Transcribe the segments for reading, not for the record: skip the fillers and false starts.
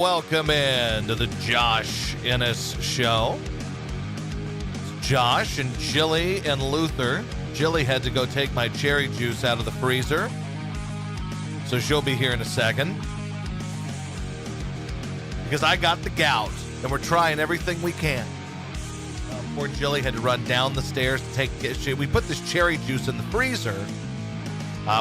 Welcome in to the Josh Ennis Show. It's Josh and Jilly and Luther. Jilly had to go take my cherry juice out of the freezer, so she'll be here in a second. Because I got the gout, and we're trying everything we can. Poor Jilly had to run down the stairs to take it. We put this cherry juice in the freezer,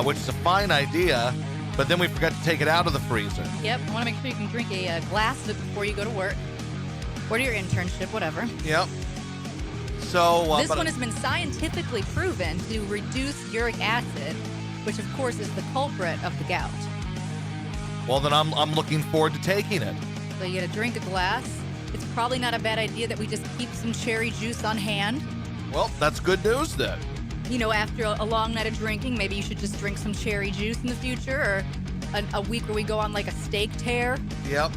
which is a fine idea, but then we forgot to take it out of the freezer. Yep, I want to make sure you can drink a glass of it before you go to work or to your internship, whatever. Yep. So this one has been scientifically proven to reduce uric acid, which of course is the culprit of the gout. Well, then I'm looking forward to taking it. So you got to drink a glass. It's probably not a bad idea that we just keep some cherry juice on hand. Well, that's good news then. You know, after a long night of drinking, maybe you should just drink some cherry juice in the future, or a week where we go on like a steak tear. Yep.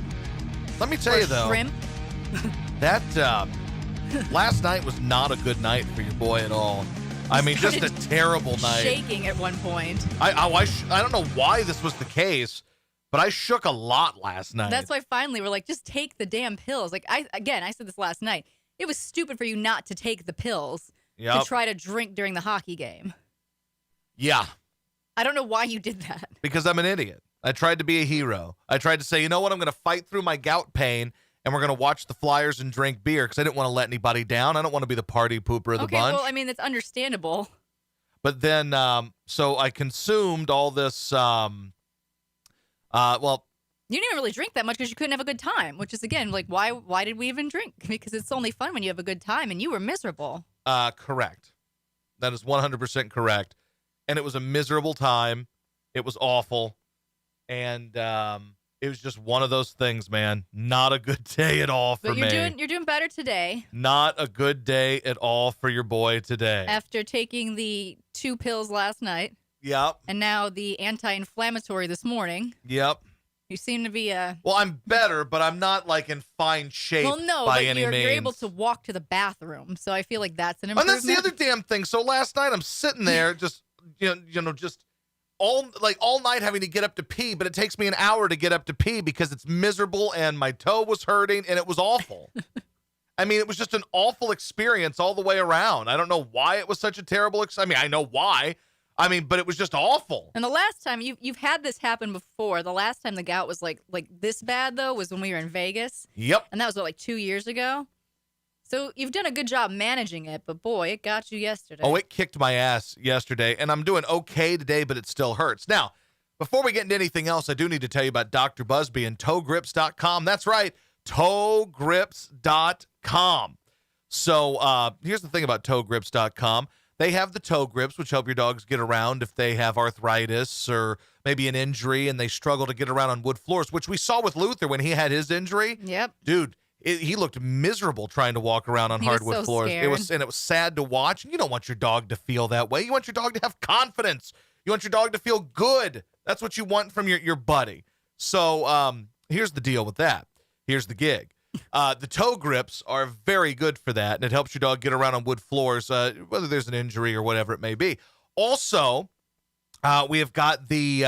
Let me tell you though, shrimp. that last night was not a good night for your boy at all. I mean, just a terrible night. Shaking at one point. I don't know why this was the case, but I shook a lot last night. That's why finally we're like, just take the damn pills. Like I said this last night. It was stupid for you not to take the pills to try to drink during the hockey game. Yeah. I don't know why you did that. Because I'm an idiot. I tried to be a hero. I tried to say, you know what? I'm going to fight through my gout pain, and we're going to watch the Flyers and drink beer because I didn't want to let anity down. I don't want to be the party pooper of the bunch. Well, I mean, it's understandable. But then, so I consumed all this, well... You didn't really drink that much because you couldn't have a good time, which is, again, like, why did we even drink? Because it's only fun when you have a good time, and you were miserable. Correct. That is 100% correct. And it was a miserable time. It was awful. And it was just one of those things, man. Not a good day at all for me. But you're doing better today. Not a good day at all for your boy today. After taking the 2 pills last night. Yep. And now the anti-inflammatory this morning. Yep. You seem to be Well, I'm better, but I'm not like in fine shape by any means. You're able to walk to the bathroom, so I feel like that's an improvement. And that's the other damn thing. So last night I'm sitting there just just all night having to get up to pee, but it takes me an hour to get up to pee because it's miserable and my toe was hurting and it was awful. I mean, it was just an awful experience all the way around. I don't know why it was such a terrible I mean, I know why. I mean, but it was just awful. And the last time you've had this happen before. The last time the gout was like this bad though was when we were in Vegas. Yep. And that was like 2 years ago. So you've done a good job managing it, but boy, it got you yesterday. Oh, it kicked my ass yesterday, and I'm doing okay today, but it still hurts. Now, before we get into anything else, I do need to tell you about Dr. Busby and ToeGrips.com. That's right, ToeGrips.com. So here's the thing about ToeGrips.com. They have the toe grips, which help your dogs get around if they have arthritis or maybe an injury and they struggle to get around on wood floors, which we saw with Luther when he had his injury. Yep. Dude, he looked miserable trying to walk around on hardwood floors. Scared. It was sad to watch. You don't want your dog to feel that way. You want your dog to have confidence. You want your dog to feel good. That's what you want from your buddy. So here's the deal with that. Here's the gig. The toe grips are very good for that, and it helps your dog get around on wood floors, whether there's an injury or whatever it may be. Also, we have got the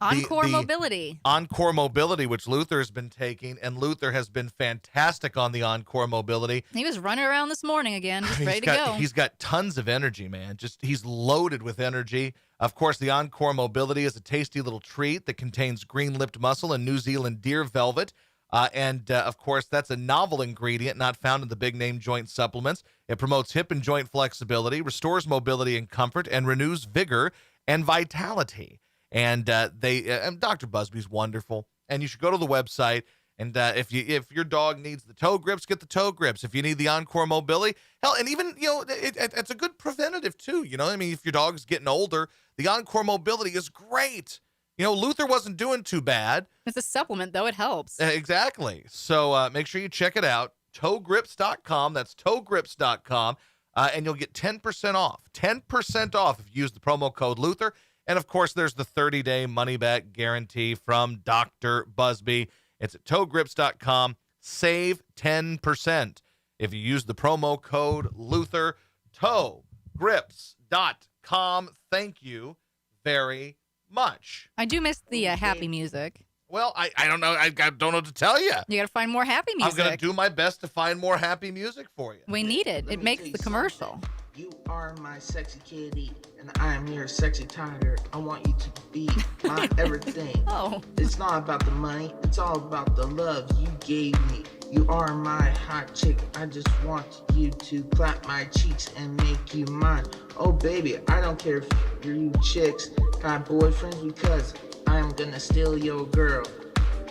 Encore Mobility. Encore Mobility, which Luther has been taking, and Luther has been fantastic on the Encore Mobility. He was running around this morning again, just ready to go. He's got tons of energy, man. He's loaded with energy. Of course, the Encore Mobility is a tasty little treat that contains green-lipped mussel and New Zealand deer velvet. Of course, that's a novel ingredient not found in the big-name joint supplements. It promotes hip and joint flexibility, restores mobility and comfort, and renews vigor and vitality. And Dr. Busby's wonderful. And you should go to the website. And if your dog needs the toe grips, get the toe grips. If you need the Encore Mobility, hell, and even it's a good preventative too. I mean, if your dog's getting older, the Encore Mobility is great. Luther wasn't doing too bad. It's a supplement, though. It helps. Exactly. So make sure you check it out. ToeGrips.com. That's ToeGrips.com. And you'll get 10% off. 10% off if you use the promo code Luther. And, of course, there's the 30-day money-back guarantee from Dr. Busby. It's at ToeGrips.com. Save 10% if you use the promo code Luther. ToeGrips.com. Thank you very much. I do miss the happy music. Well, I don't know. I don't know what to tell you. You got to find more happy music. I'm going to do my best to find more happy music for you. We need it. It makes the commercial. You are my sexy kitty, and I am your sexy tiger. I want you to be my everything. Oh. It's not about the money, it's all about the love you gave me. You are my hot chick. I just want you to clap my cheeks and make you mine. Oh baby, I don't care if you chicks got boyfriends, because I am gonna steal your girl.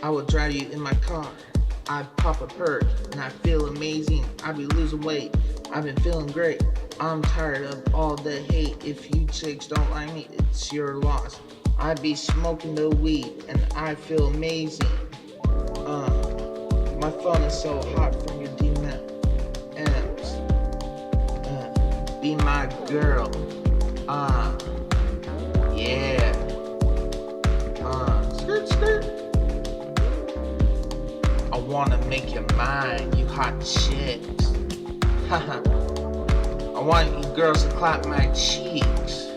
I will drive you in my car. I pop a perk and I feel amazing. I be losing weight. I've been feeling great. I'm tired of all the hate. If you chicks don't like me, it's your loss. I be smoking the weed and I feel amazing. My phone is so hot from your DMs. Be my girl. Yeah. Skirt, skirt. I wanna make you mine, you hot chicks. Haha. I want you girls to clap my cheeks.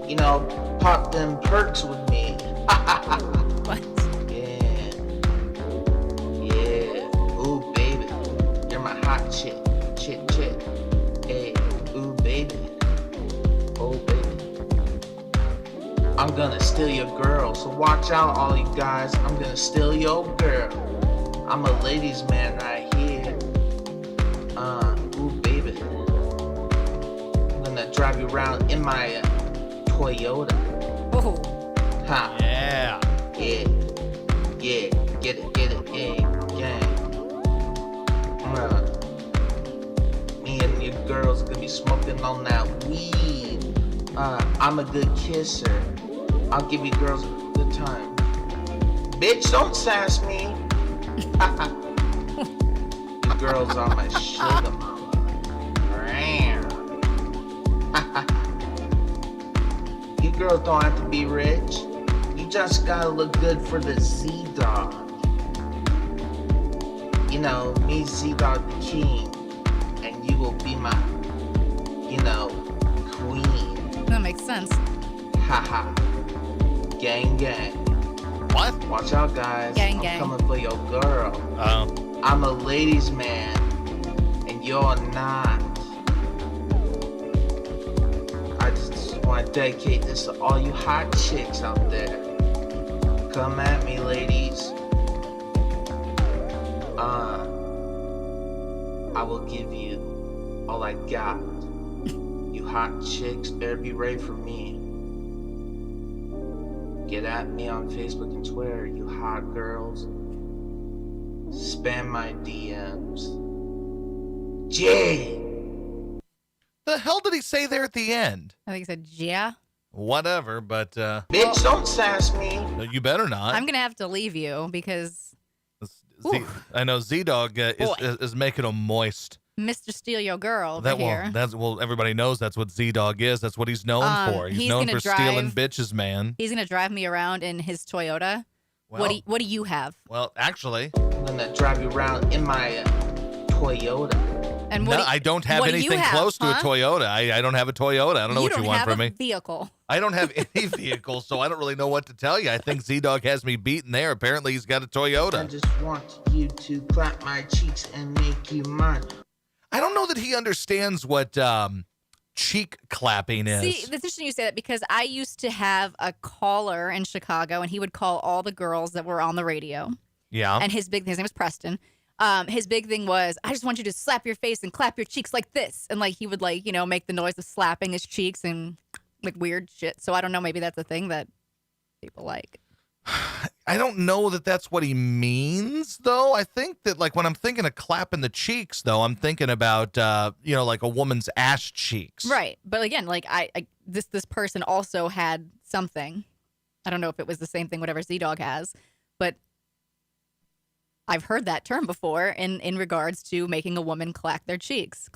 You know, pop them perks with me. What? Yeah. Yeah. Ooh, baby. You're my hot chick. Chick, chick. Hey. Ooh, baby. Oh, baby. I'm gonna steal your girl, so watch out, all you guys. I'm gonna steal your girl. I'm a ladies' man right here. Ooh, baby. I'm gonna drive you around in my Toyota. Oh. Ha. Yeah. Yeah. Yeah. Get it, yeah. Me and your girls gonna be smoking on that weed. I'm a good kisser. I'll give you girls a good time. Bitch, don't sass me. You girls are my sugar mama. You girls don't have to be rich. You just gotta look good for the Z-Dog. You know, me Z-Dog the king. And you will be my, queen. That makes sense. Haha. Gang, gang. What? Watch out, guys. Gang, I'm gang. coming for your girl. Oh. I'm a ladies' man, and you're not. I just want to dedicate this to all you hot chicks out there. Come at me, ladies. I will give you all I got. You hot chicks better be ready for me. Get at me on Facebook and Twitter, you hot girls. Spam my DMs. Jay! The hell did he say there at the end? I think he said, yeah. Whatever, but Bitch, don't sass me. no, you better not. I'm going to have to leave you because I know Z-Dog is making them moist. Mr. Steal Your Girl over here. Everybody knows that's what Z-Dog is. That's what he's known for. He's known for stealing bitches, man. He's going to drive me around in his Toyota. Well, What do you have? well, actually, I'm gonna drive you around in my Toyota. And no, I don't have what do you anything have, close to a huh? Toyota. I don't have a Toyota. I don't know what you want from me. You don't have a vehicle. I don't have any vehicle, so I don't really know what to tell you. I think Z-Dog has me beaten there. Apparently, he's got a I Toyota. just want you to clap my cheeks and make you mine. I don't know that he understands what cheek clapping is. See, it's interesting you say that because I used to have a caller in Chicago, and he would call all the girls that were on the radio. Yeah. And his name was Preston. His big thing was, I just want you to slap your face and clap your cheeks like this. And like he would make the noise of slapping his cheeks and like weird shit. So I don't know, maybe that's a thing that people like. I don't know that that's what he means, though. I think that, like, when I'm thinking of clapping the cheeks, though, I'm thinking about, like a woman's ass cheeks. Right. But again, like this person also had something. I don't know if it was the same thing, whatever Z-Dog has, but I've heard that term before in regards to making a woman clap their cheeks.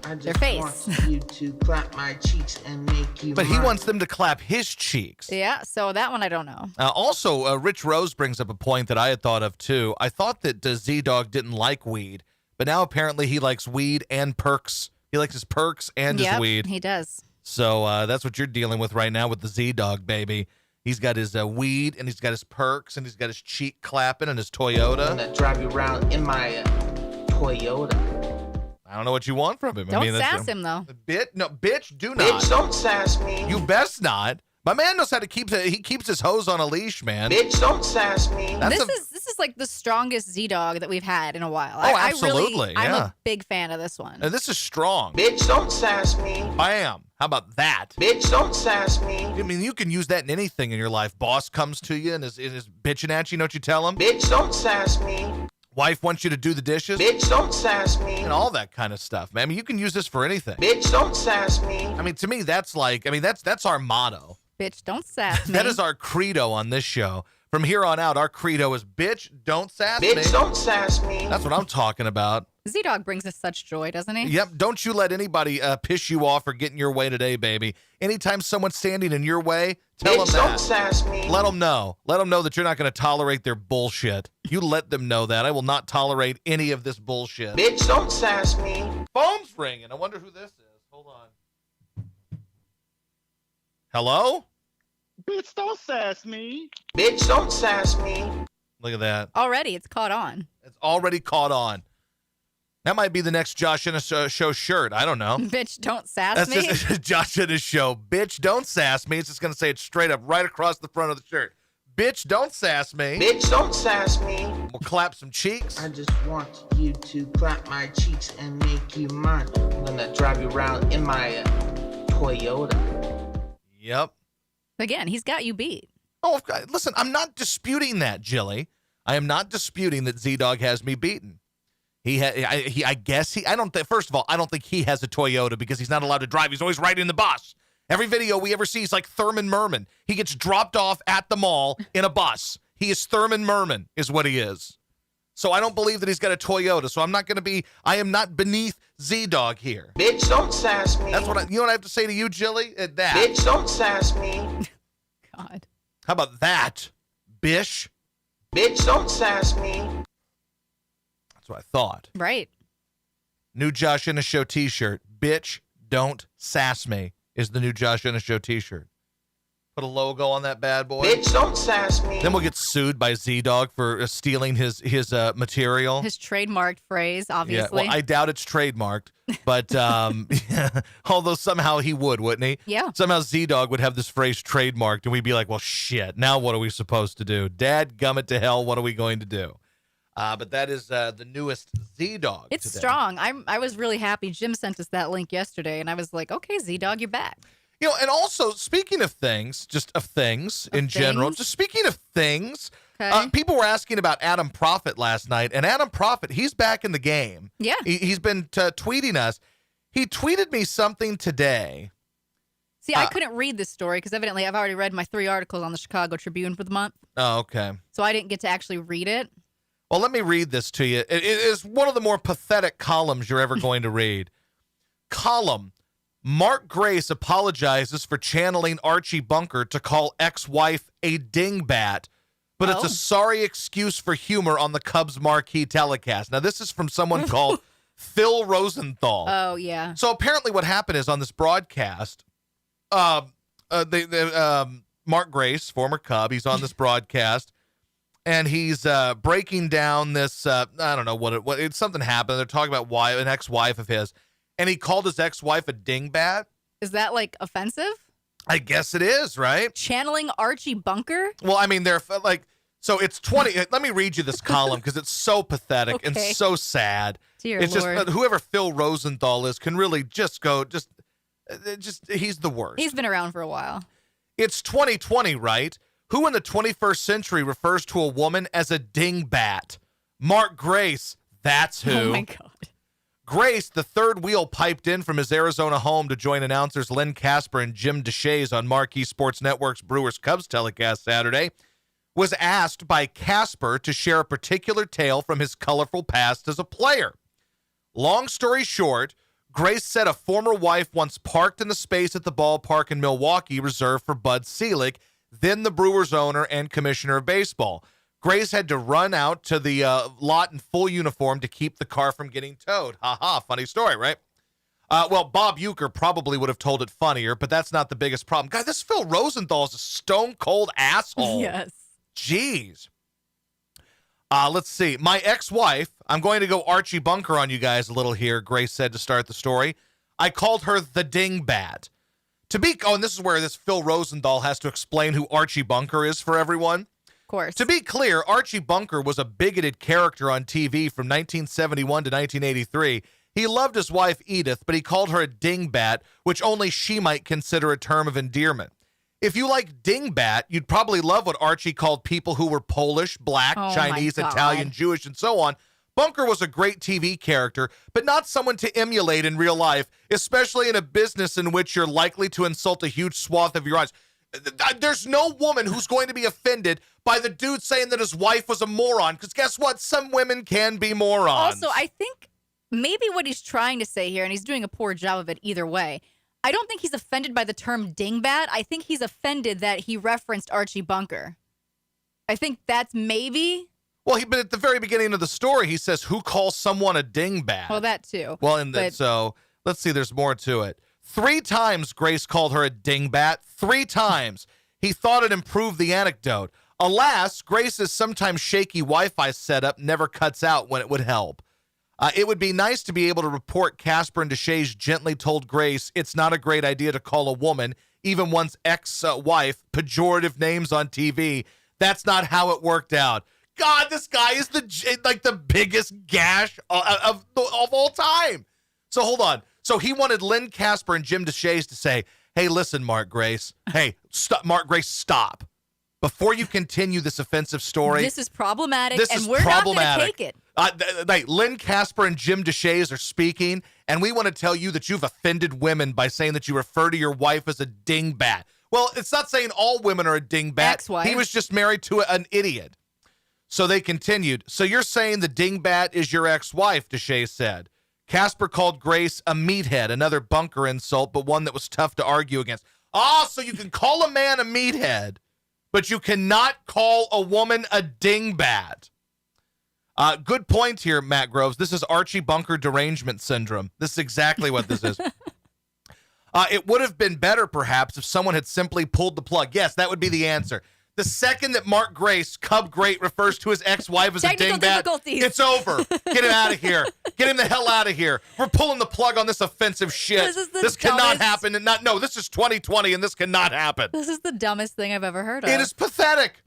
I Their just face. want you to clap my cheeks and make you But he mine. wants them to clap his cheeks. Yeah, so that one I don't know. Also, Rich Rose brings up a point that I had thought of, too. I thought that Z-Dog didn't like weed, but now apparently he likes weed and perks. He likes his perks and his Yep, weed. he does. So that's what you're dealing with right now with the Z-Dog, baby. He's got his weed, and he's got his perks, and he's got his cheek clapping and his Toyota. I'm gonna drive you around in my Toyota. I don't know what you want from him. Don't that's sass him, though. Bitch, do not. Bitch, don't sass me. You best not. My man knows how to he keeps his hose on a leash, man. Bitch, don't sass me. This is like the strongest Z-Dog that we've had in a while. Oh, absolutely, I'm yeah. a big fan of this one. And this is strong. Bitch, don't sass me. Bam. How about that? Bitch, don't sass me. I mean, you can use that in anything in your life. Boss comes to you and is bitching at you. You know what you tell him? Bitch, don't sass me. Wife wants you to do the dishes. Bitch, don't sass me. And all that kind of stuff, man. I mean, you can use this for anything. Bitch, don't sass me. I mean, to me, that's our motto. Bitch, don't sass me. That is our credo on this show. From here on out, our credo is bitch, don't sass me. Bitch, don't sass me. That's what I'm talking about. Z-Dog brings us such joy, doesn't he? Yep. Don't you let anybody piss you off or get in your way today, baby. Anytime someone's standing in your way, tell Bitch, them don't that. sass me. Let them know. Let them know that you're not going to tolerate their bullshit. You let them know that. I will not tolerate any of this bullshit. Bitch, don't sass me. Phone's ringing. I wonder who this is. Hold on. Hello? Bitch, don't sass me. Bitch, don't sass me. Look at that. Already, it's caught on. It's already caught on. That might be the next Josh in a Show shirt. I don't know. Bitch, don't sass That's me. just Josh in his show. Bitch, don't sass me. It's just going to say it straight up right across the front of the shirt. Bitch, don't sass me. Bitch, don't sass me. We'll clap some cheeks. I just want you to clap my cheeks and make you mine. I'm gonna drive you around in my Toyota. Yep. Again, he's got you beat. Oh, listen, I'm not disputing that, Jilly. I am not disputing that Z-Dog has me beaten. I guess I don't think, first of all, I don't think he has a Toyota because he's not allowed to drive. He's always riding the bus. Every video we ever see is like Thurman Merman. He gets dropped off at the mall in a bus. He is Thurman Merman is what he is. So I don't believe that he's got a Toyota. So I am not beneath Z-Dog here. Bitch, don't sass me. That's what you know what I have to say to you, Jilly? That. Bitch, don't sass me. God. How about that, bish? Bitch, don't sass me. That's what I thought. Right. New Josh in a Show t-shirt. Bitch, don't sass me is the new Josh in a Show t-shirt. Put a logo on that bad boy. Bitch, don't sass me. Then we'll get sued by Z-Dog for stealing his material. His trademarked phrase, obviously. Yeah, well, I doubt it's trademarked, but although somehow he would, wouldn't he? Yeah. Somehow Z-Dog would have this phrase trademarked, and we'd be like, well, shit, now what are we supposed to do? Dad gummit to hell, what are we going to do? But that is the newest Z-Dog It's today. strong. I was really happy. Jim sent us that link yesterday, and I was like, okay, Z-Dog, you're back. You know, and also, speaking of things, just of things in general, things? just speaking of things, Okay. people were asking about Adam Prophet last night, and Adam Prophet, he's back in the game. Yeah. He's been tweeting us. He tweeted me something today. See, I couldn't read this story because evidently I've already read my 3 articles on the Chicago Tribune for the month. Oh, okay. So I didn't get to actually read it. Well, let me read this to you. It is one of the more pathetic columns you're ever going to read. Column. Mark Grace apologizes for channeling Archie Bunker to call ex-wife a dingbat, but it's Oh. a sorry excuse for humor on the Cubs marquee telecast. Now, this is from someone called Phil Rosenthal. Oh, yeah. So apparently what happened is on this broadcast, Mark Grace, former Cub, he's on this broadcast, and he's breaking down this, I don't know what it's something happened. They're talking about an ex-wife of his, and he called his ex-wife a dingbat. Is that like offensive? I guess it is, right? Channeling Archie Bunker? Well, I mean, they're like, so it's 20. Let me read you this column because it's so pathetic and Okay. so sad. Dear It's Lord. just whoever Phil Rosenthal is can really just he's the worst. He's been around for a while. It's 2020, right? Who in the 21st century refers to a woman as a dingbat? Mark Grace. That's who. Oh, my God. Grace, the third wheel piped in from his Arizona home to join announcers Len Casper and Jim DeShays on Marquee Sports Network's Brewers Cubs telecast Saturday, was asked by Casper to share a particular tale from his colorful past as a player. Long story short, Grace said a former wife once parked in the space at the ballpark in Milwaukee reserved for Bud Selig, then the Brewers owner and commissioner of baseball. Grace had to run out to the lot in full uniform to keep the car from getting towed. Ha ha, funny story, right? Well, Bob Uecker probably would have told it funnier, but that's not the biggest problem. God, this Phil Rosenthal is a stone cold asshole. Yes. Jeez. Let's see. My ex-wife, I'm going to go Archie Bunker on you guys a little here, Grace said to start the story. I called her the dingbat. And this is where this Phil Rosenthal has to explain who Archie Bunker is for everyone. Of course. To be clear, Archie Bunker was a bigoted character on TV from 1971 to 1983. He loved his wife, Edith, but he called her a dingbat, which only she might consider a term of endearment. If you like dingbat, you'd probably love what Archie called people who were Polish, black, Oh, my Chinese, God. Italian, Jewish, and so on. Bunker was a great TV character, but not someone to emulate in real life, especially in a business in which you're likely to insult a huge swath of your audience. There's no woman who's going to be offended by the dude saying that his wife was a moron, because guess what? Some women can be morons. Also, I think maybe what he's trying to say here, and he's doing a poor job of it either way, I don't think he's offended by the term dingbat. I think he's offended that he referenced Archie Bunker. I think that's maybe. Well, but at the very beginning of the story, he says, who calls someone a dingbat? Well, that too. Well, but- so let's see, there's more to it. 3 times Grace called her a dingbat. 3 times. He thought it improved the anecdote. Alas, Grace's sometimes shaky Wi-Fi setup never cuts out when it would help. It would be nice to be able to report Casper and Deshays gently told Grace it's not a great idea to call a woman, even one's ex-wife, pejorative names on TV. That's not how it worked out. God, this guy is the biggest gash of all time. So hold on. So he wanted Lynn Casper and Jim Deshays to say, hey, listen, Mark Grace. Hey, stop, Mark Grace, stop. Before you continue this offensive story. This is problematic, This and is we're not going to problematic. take it. Lynn Casper and Jim Deshays are speaking, and we want to tell you that you've offended women by saying that you refer to your wife as a dingbat. Well, it's not saying all women are a dingbat. Ex-wife. He was just married to an idiot. So they continued. So you're saying the dingbat is your ex-wife, Deshays said. Casper called Grace a meathead, another Bunker insult, but one that was tough to argue against. So you can call a man a meathead, but you cannot call a woman a dingbat. Good point here, Matt Groves. This is Archie Bunker derangement syndrome. This is exactly what this is. It would have been better, perhaps, if someone had simply pulled the plug. Yes, that would be the answer. The second that Mark Grace, Cub Great, refers to his ex-wife as a Technical dingbat, difficulties. it's over. Get him out of here. Get him the hell out of here. We're pulling the plug on this offensive shit. This cannot dumbest- happen. No, this is 2020, and this cannot happen. This is the dumbest thing I've ever heard of. It is pathetic.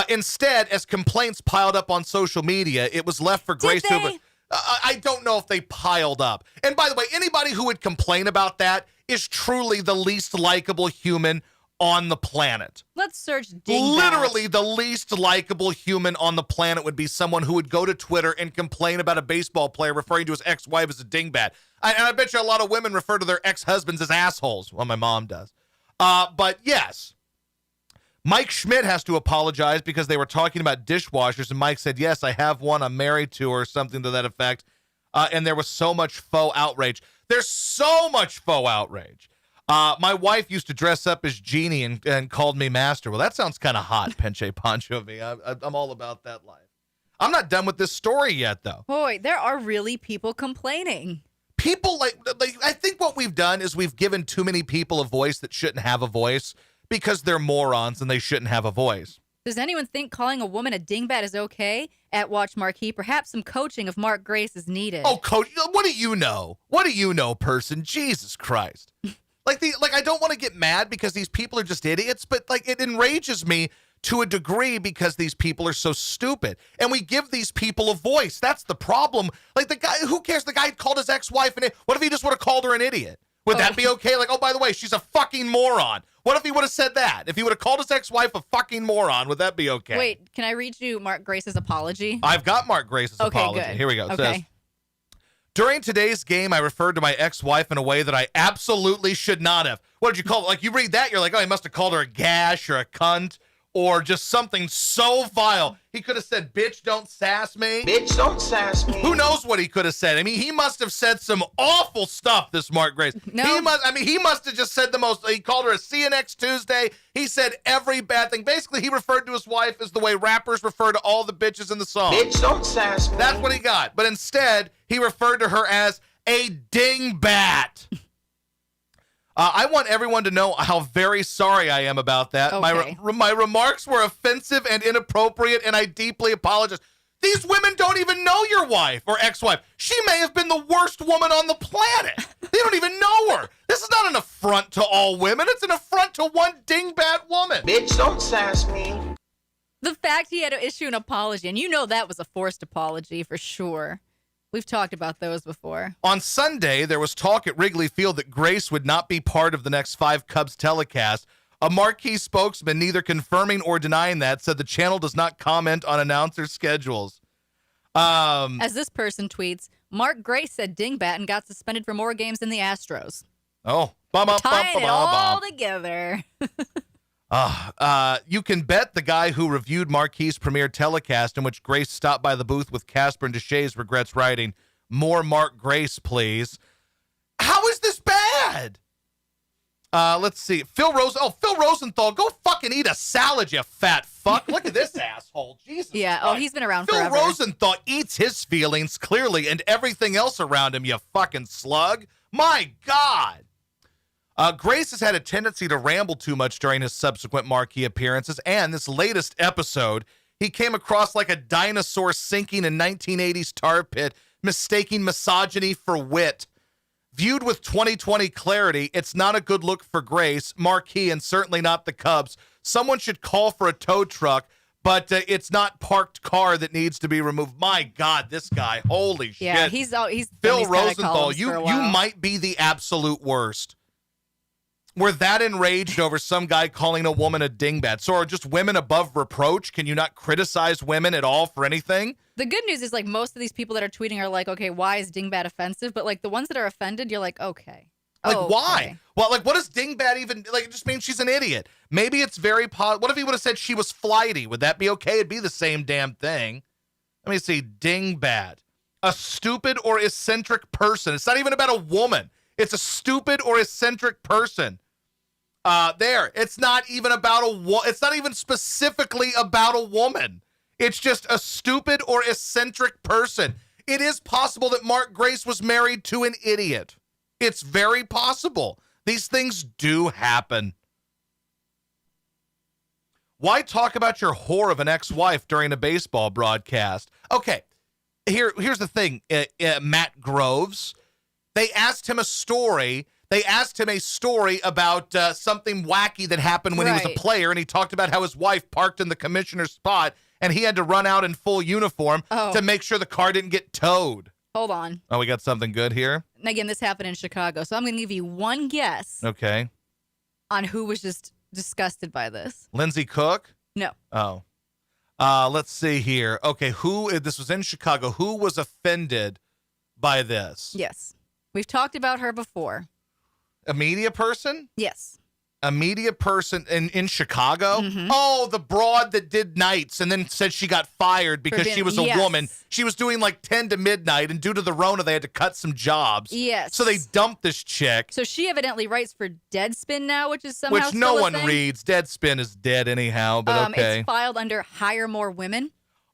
Instead, as complaints piled up on social media, it was left for Grace to... they? I don't know if they piled up. And by the way, anybody who would complain about that is truly the least likable human on the planet. Let's search dingbat. Literally, the least likable human on the planet would be someone who would go to Twitter and complain about a baseball player referring to his ex-wife as a dingbat. And I bet you a lot of women refer to their ex-husbands as assholes. Well, my mom does. But yes, Mike Schmidt has to apologize because they were talking about dishwashers, and Mike said, yes, I have one. I'm married to her, or something to that effect. And there was so much faux outrage. There's so much faux outrage. My wife used to dress up as Genie and called me master. Well, that sounds kind of hot, Penche Poncho of me. I'm all about that life. I'm not done with this story yet, though. Boy, there are really people complaining. People like I think what we've done is we've given too many people a voice that shouldn't have a voice because they're morons and they shouldn't have a voice. Does anyone think calling a woman a dingbat is okay? At Watch Marquee, perhaps some coaching of Mark Grace is needed. Oh, coach, what do you know? What do you know, person? Jesus Christ. I don't want to get mad because these people are just idiots, but it enrages me to a degree because these people are so stupid. And we give these people a voice. That's the problem. The guy, who cares? The guy called his ex-wife what if he just would have called her an idiot? Would that be okay? By the way, she's a fucking moron. What if he would have said that? If he would have called his ex-wife a fucking moron, would that be okay? Wait, can I read you Mark Grace's apology? I've got Mark Grace's Okay, apology. good. Here we go. It Okay. says, during today's game, I referred to my ex-wife in a way that I absolutely should not have. What did you call it? You read that, you're like, oh, he must have called her a gash or a cunt or just something so vile. He could have said, bitch, don't sass me. Bitch, don't sass me. Who knows what he could have said? I mean, he must have said some awful stuff, this Mark Grace. No. He must have just said the most. He called her a see you next Tuesday. He said every bad thing. Basically, he referred to his wife as the way rappers refer to all the bitches in the song. Bitch, don't sass me. That's what he got. But instead, he referred to her as a dingbat. I want everyone to know how very sorry I am about that. Okay. My remarks were offensive and inappropriate, and I deeply apologize. These women don't even know your wife or ex-wife. She may have been the worst woman on the planet. They don't even know her. This is not an affront to all women. It's an affront to one dingbat woman. Bitch, don't sass me. The fact he had to issue an apology, and you know that was a forced apology for sure. We've talked about those before. On Sunday, there was talk at Wrigley Field that Grace would not be part of the next 5 Cubs telecast. A marquee spokesman, neither confirming or denying that, said the channel does not comment on announcer schedules. As this person tweets, Mark Grace said dingbat and got suspended for more games than the Astros. Oh, Tying it all together. You can bet the guy who reviewed Marquis' premiere telecast, in which Grace stopped by the booth with Casper and Deshays, regrets writing, "More Mark Grace, please." How is this bad? Let's see. Phil Rosenthal, go fucking eat a salad, you fat fuck. Look at this asshole. Jesus Yeah, Christ. he's been around Phil forever. Rosenthal eats his feelings, clearly, and everything else around him, you fucking slug. My God. Grace has had a tendency to ramble too much during his subsequent marquee appearances, and this latest episode, he came across like a dinosaur sinking in 1980s tar pit, mistaking misogyny for wit. Viewed with 2020 clarity, it's not a good look for Grace, Marquee, and certainly not the Cubs. Someone should call for a tow truck, but it's not parked car that needs to be removed. My God, this guy, holy Yeah, shit. he's Phil done these kind of Rosenthal, columns you for a while. might be the absolute worst. We're that enraged over some guy calling a woman a dingbat. So are just women above reproach? Can you not criticize women at all for anything? The good news is, like, most of these people that are tweeting are like, okay, why is dingbat offensive? But, like, the ones that are offended, you're like, okay. Like, Okay. why? Well, like, what does dingbat even, like, it just means she's an idiot. Maybe it's very, what if he would have said she was flighty? Would that be okay? It'd be the same damn thing. Let me see, dingbat. A stupid or eccentric person. It's not even about a woman. It's a stupid or eccentric person. There. It's not even about it's not even specifically about a woman. It's just a stupid or eccentric person. It is possible that Mark Grace was married to an idiot. It's very possible. These things do happen. Why talk about your whore of an ex-wife during a baseball broadcast? Okay, here's the thing, Matt Groves. They asked him a story. They asked him a story about something wacky that happened when he was a Right. player, and he talked about how his wife parked in the commissioner's spot, and he had to run out in full uniform to make sure the car didn't get towed. Hold on. Oh, we got something good here? And again, this happened in Chicago. So I'm going to give you one guess Okay. on who was just disgusted by this. Lindsay Cook? No. Oh. Let's see here. Okay, this was in Chicago. Who was offended by this? Yes. We've talked about her before. A media person? Yes. A media person in Chicago? Mhm. Oh, the broad that did nights and then said she got fired because she was a yes. woman. She was doing like 10 to midnight, and due to the Rona, they had to cut some jobs. Yes. So they dumped this chick, So she evidently writes for Deadspin now, which is somehow which no still a one thing. reads. Deadspin is dead anyhow, but okay. It's filed under Hire More Women.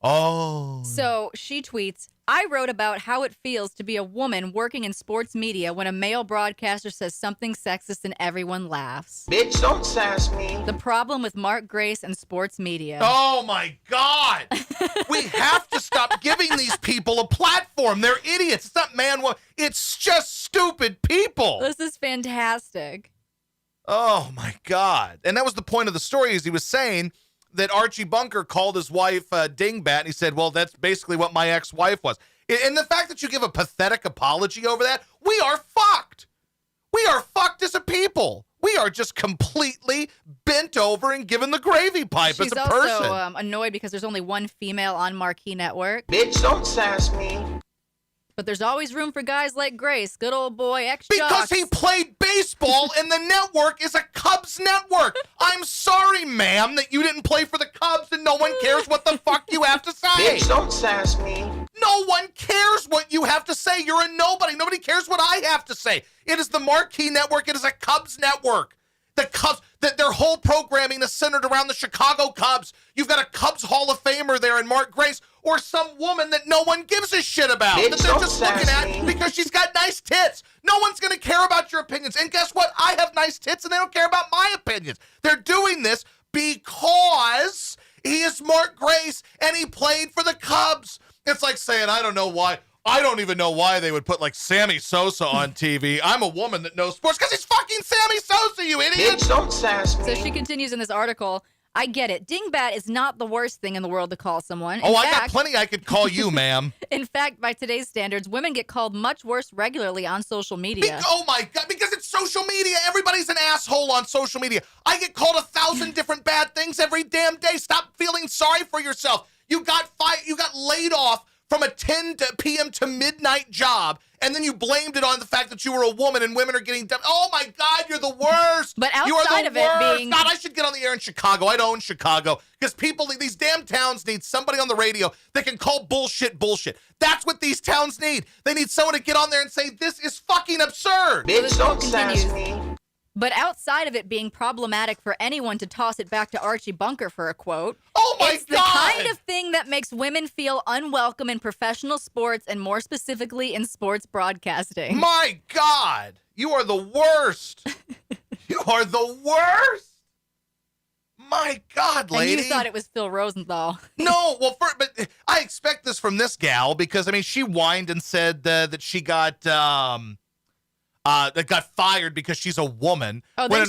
Oh. So she tweets, I wrote about how it feels to be a woman working in sports media when a male broadcaster says something sexist and everyone laughs. Bitch, don't sass me. The problem with Mark Grace and sports media. Oh my God. We have to stop giving these people a platform. They're idiots. It's not man, woman. It's just stupid people. This is fantastic. Oh my God. And that was the point of the story, is he was saying that Archie Bunker called his wife dingbat, and he said, well, that's basically what my ex-wife was. And the fact that you give a pathetic apology over that, we are fucked. We are fucked as a people. We are just completely bent over and given the gravy pipe She's as a person. also annoyed because there's only one female on Marquee Network, Bitch, don't sass me. but there's always room for guys like Grace, good old boy, ex-jocks. Because he played baseball and the network is a Cubs network. I'm sorry, ma'am, that you didn't play for the Cubs and no one cares what the fuck you have to say. Bitch, don't sass me. No one cares what you have to say. You're a nobody. Nobody cares what I have to say. It is the Marquee Network. It is a Cubs network. The Cubs, their whole programming is centered around the Chicago Cubs. You've got a Cubs Hall of Famer there in Mark Grace. or some woman that no one gives a shit about, Bitch, that they're don't just looking sass at me. because she's got nice tits. No one's going to care about your opinions. And guess what? I have nice tits and they don't care about my opinions. They're doing this because he is Mark Grace and he played for the Cubs. It's like saying, I don't even know why they would put like Sammy Sosa on TV. I'm a woman that knows sports because he's fucking Sammy Sosa, you idiot. Bitch, don't sass me. So she continues in this article. I get it. Dingbat is not the worst thing in the world to call someone. Oh, I got plenty I could call you, ma'am. In fact, by today's standards, women get called much worse regularly on social media. Oh my God, because it's social media. Everybody's an asshole on social media. I get called 1,000 different bad things every damn day. Stop feeling sorry for yourself. You got laid off from a 10 p.m. to midnight job, and then you blamed it on the fact that you were a woman and women are getting dumb. Oh my God, you're the worst. But you are outside the of it worst. being- God, I should get on the air in Chicago. I'd own Chicago because these damn towns need somebody on the radio that can call bullshit. That's what these towns need. They need someone to get on there and say, this is fucking absurd. Bitch, this don't all sass continues. me. But outside of it being problematic for anyone to toss it back to Archie Bunker for a quote, Oh my it's the God. kind of thing that makes women feel unwelcome in professional sports and more specifically in sports broadcasting. My God, you are the worst. You are the worst. My God, lady. And you thought it was Phil Rosenthal. No, well, but I expect this from this gal because, I mean, she whined and said that she got fired because she's a woman. Oh, then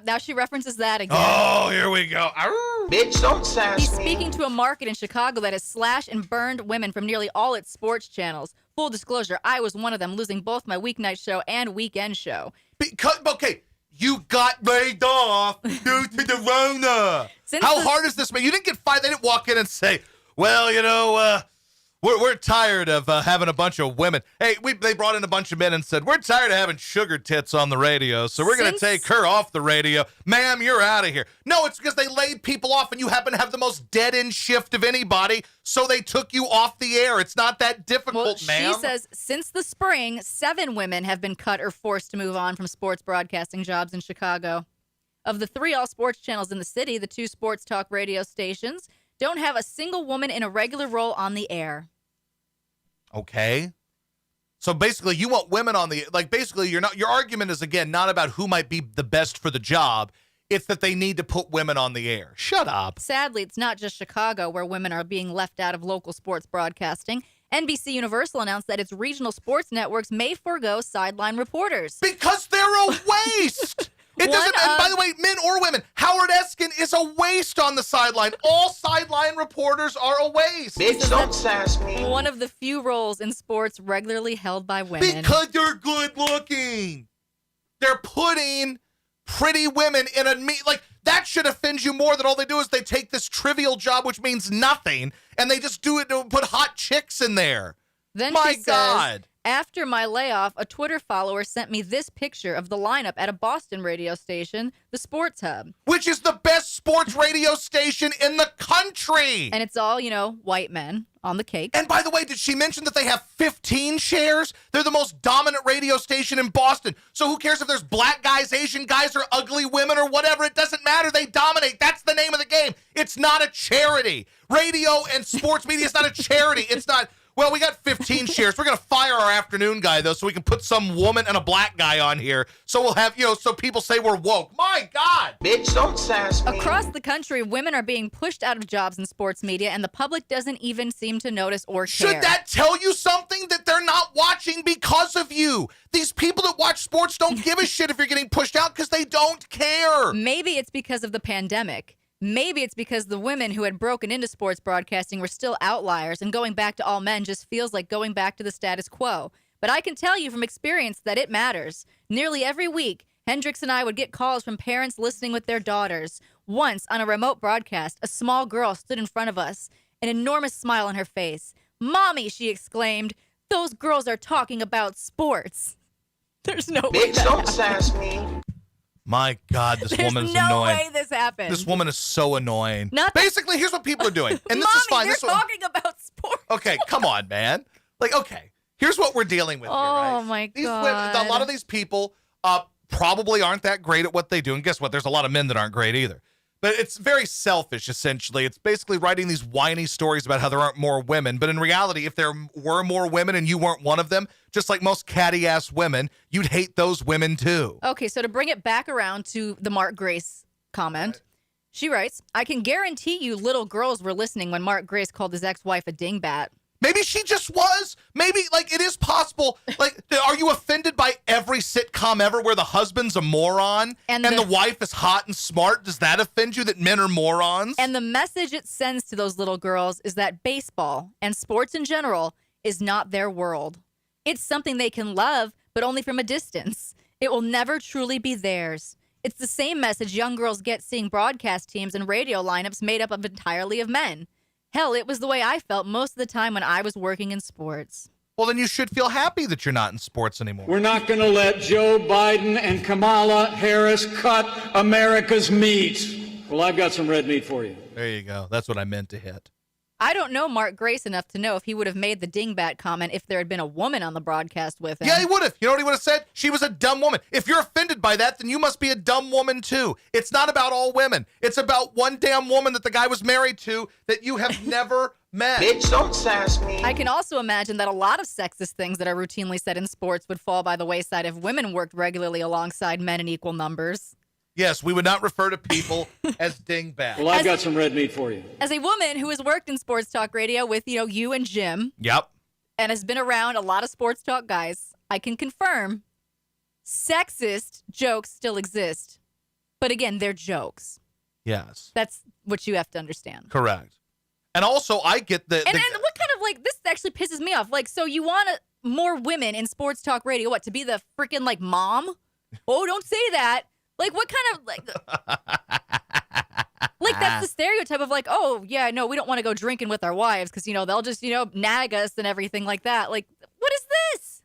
now she references that again. Oh, here we go. Arr. Bitch, don't sass He's me. speaking to a market in Chicago that has slashed and burned women from nearly all its sports channels. Full disclosure, I was one of them, losing both my weeknight show and weekend show. Because, okay, you got laid off due to the Rona. Since How the- hard is this, man? You didn't get fired. They didn't walk in and say, well, we're tired of having a bunch of women. Hey, they brought in a bunch of men and said, we're tired of having sugar tits on the radio, so we're going to Since- take her off the radio. Ma'am, you're out of here. No, it's because they laid people off and you happen to have the most dead-end shift of anybody, so they took you off the air. It's not that difficult, Well, ma'am. she says since the spring, 7 women have been cut or forced to move on from sports broadcasting jobs in Chicago. Of the 3 all-sports channels in the city, the 2 sports talk radio stations don't have a single woman in a regular role on the air. Okay. So basically you want women on the, like, basically your argument is, again, not about who might be the best for the job. It's that they need to put women on the air. Shut up. Sadly, it's not just Chicago where women are being left out of local sports broadcasting. NBC Universal announced that its regional sports networks may forego sideline reporters. Because they're a waste. It doesn't, and by the way, men or women, Howard Eskin is a waste on the sideline. All sideline reporters are a waste. Bitch, don't sass me. One of the few roles in sports regularly held by women. Because they're good looking. They're putting pretty women in a like that should offend you more than all they do is they take this trivial job which means nothing and they just do it to put hot chicks in there. Then My she says, God. after my layoff, a Twitter follower sent me this picture of the lineup at a Boston radio station, the Sports Hub. Which is the best sports radio station in the country. And it's all, white men on the cake. And by the way, did she mention that they have 15 shares? They're the most dominant radio station in Boston. So who cares if there's black guys, Asian guys, or ugly women or whatever? It doesn't matter. They dominate. That's the name of the game. It's not a charity. Radio and sports media is not a charity. It's not, well, we got 15 shares. We're going to fire our afternoon guy, though, so we can put some woman and a black guy on here. So we'll have, so people say we're woke. My God. Bitch, don't sass me. Across the country, women are being pushed out of jobs in sports media, and the public doesn't even seem to notice or care. Should that tell you something? That they're not watching because of you. These people that watch sports don't give a shit if you're getting pushed out because they don't care. Maybe it's because of the pandemic. Maybe it's because the women who had broken into sports broadcasting were still outliers, and going back to all men just feels like going back to the status quo. But I can tell you from experience that it matters. Nearly every week, Hendrix and I would get calls from parents listening with their daughters. Once, on a remote broadcast, a small girl stood in front of us, an enormous smile on her face. "Mommy," she exclaimed, "those girls are talking about sports." There's no way Bitch, that don't happened. sass me. My God, this There's woman is no annoying. way this happened. This woman is so annoying. Not- Basically, here's what people are doing. And this Mommy, is fine. they're This one, talking about sports. okay, come on, man. Like, okay, here's what we're dealing with here, right? Oh, my These women, a God. lot of these people probably aren't that great at what they do. And guess what? There's a lot of men that aren't great either. But it's very selfish, essentially. It's basically writing these whiny stories about how there aren't more women. But in reality, if there were more women and you weren't one of them, just like most catty-ass women, you'd hate those women too. Okay, so to bring it back around to the Mark Grace comment, she writes, I can guarantee you little girls were listening when Mark Grace called his ex-wife a dingbat. Maybe she just was. Maybe, like, it is possible. Like, are you offended by every sitcom ever where the husband's a moron and the wife is hot and smart? Does that offend you that men are morons? And the message it sends to those little girls is that baseball and sports in general is not their world. It's something they can love, but only from a distance. It will never truly be theirs. It's the same message young girls get seeing broadcast teams and radio lineups made up of entirely of men. Hell, it was the way I felt most of the time when I was working in sports. Well, then you should feel happy that you're not in sports anymore. We're not going to let Joe Biden and Kamala Harris cut America's meat. Well, I've got some red meat for you. There you go. That's what I meant to hit. I don't know Mark Grace enough to know if he would have made the dingbat comment if there had been a woman on the broadcast with him. Yeah, he would have. You know what he would have said? She was a dumb woman. If you're offended by that, then you must be a dumb woman too. It's not about all women. It's about one damn woman that the guy was married to that you have never met. Bitch, don't sass me. I can also imagine that a lot of sexist things that are routinely said in sports would fall by the wayside if women worked regularly alongside men in equal numbers. Yes, we would not refer to people as dingbats. Well, I've got some red meat for you. As a woman who has worked in sports talk radio with, you and Jim, Yep. and has been around a lot of sports talk guys, I can confirm sexist jokes still exist. But again, they're jokes. Yes. That's what you have to understand. Correct. And also, I get the... And what kind of, like, this actually pisses me off. Like, so you want more women in sports talk radio, what, to be the freaking, like, mom? Oh, don't say that. Like, what kind of, like, that's the stereotype of, like, oh, yeah, no, we don't want to go drinking with our wives because, they'll just, nag us and everything like that. Like, what is this?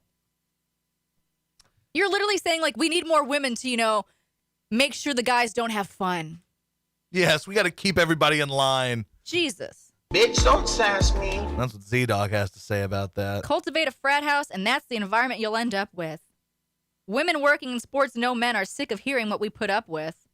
You're literally saying, like, we need more women to, make sure the guys don't have fun. Yes, we got to keep everybody in line. Jesus. Bitch, don't sass me. That's what Z-Dog has to say about that. Cultivate a frat house, and that's the environment you'll end up with. Women working in sports know men are sick of hearing what we put up with.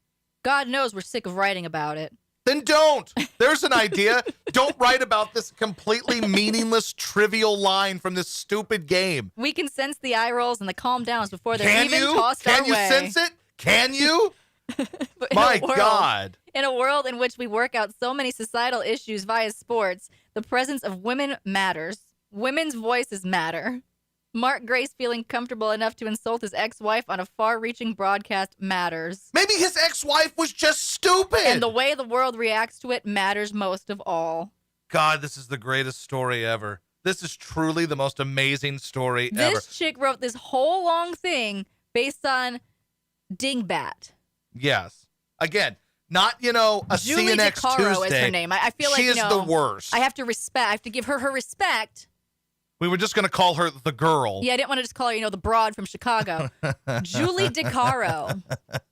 God knows we're sick of writing about it. Then don't. There's an idea. Don't write about this completely meaningless, trivial line from this stupid game. We can sense the eye rolls and the calm downs before they're Can even you? tossed Can our you way. sense it? Can you? But in My a world- God. In a world in which we work out so many societal issues via sports, the presence of women matters. Women's voices matter. Mark Grace feeling comfortable enough to insult his ex-wife on a far-reaching broadcast matters. Maybe his ex-wife was just stupid. And the way the world reacts to it matters most of all. God, this is the greatest story ever. This is truly the most amazing story ever. This chick wrote this whole long thing based on dingbat. Yes. Again, not, a Julie CNX DeCaro Tuesday. is her name. I feel like, she is the worst. I have to give her respect. We were just going to call her the girl. Yeah, I didn't want to just call her, the broad from Chicago. Julie DeCaro.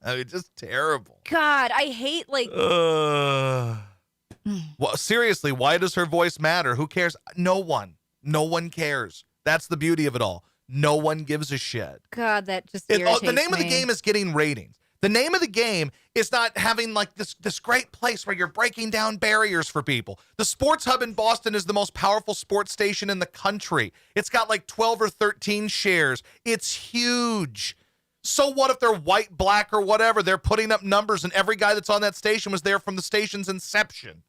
I mean, just terrible. God, I hate, Well, seriously, why does her voice matter? Who cares? No one. No one cares. That's the beauty of it all. No one gives a shit. God, that just irritates The name of the me. game is getting ratings. The name of the game is not having like this great place where you're breaking down barriers for people. The Sports Hub in Boston is the most powerful sports station in the country. It's got like 12 or 13 shares. It's huge. So what if they're white, black, or whatever? They're putting up numbers, and every guy that's on that station was there from the station's inception.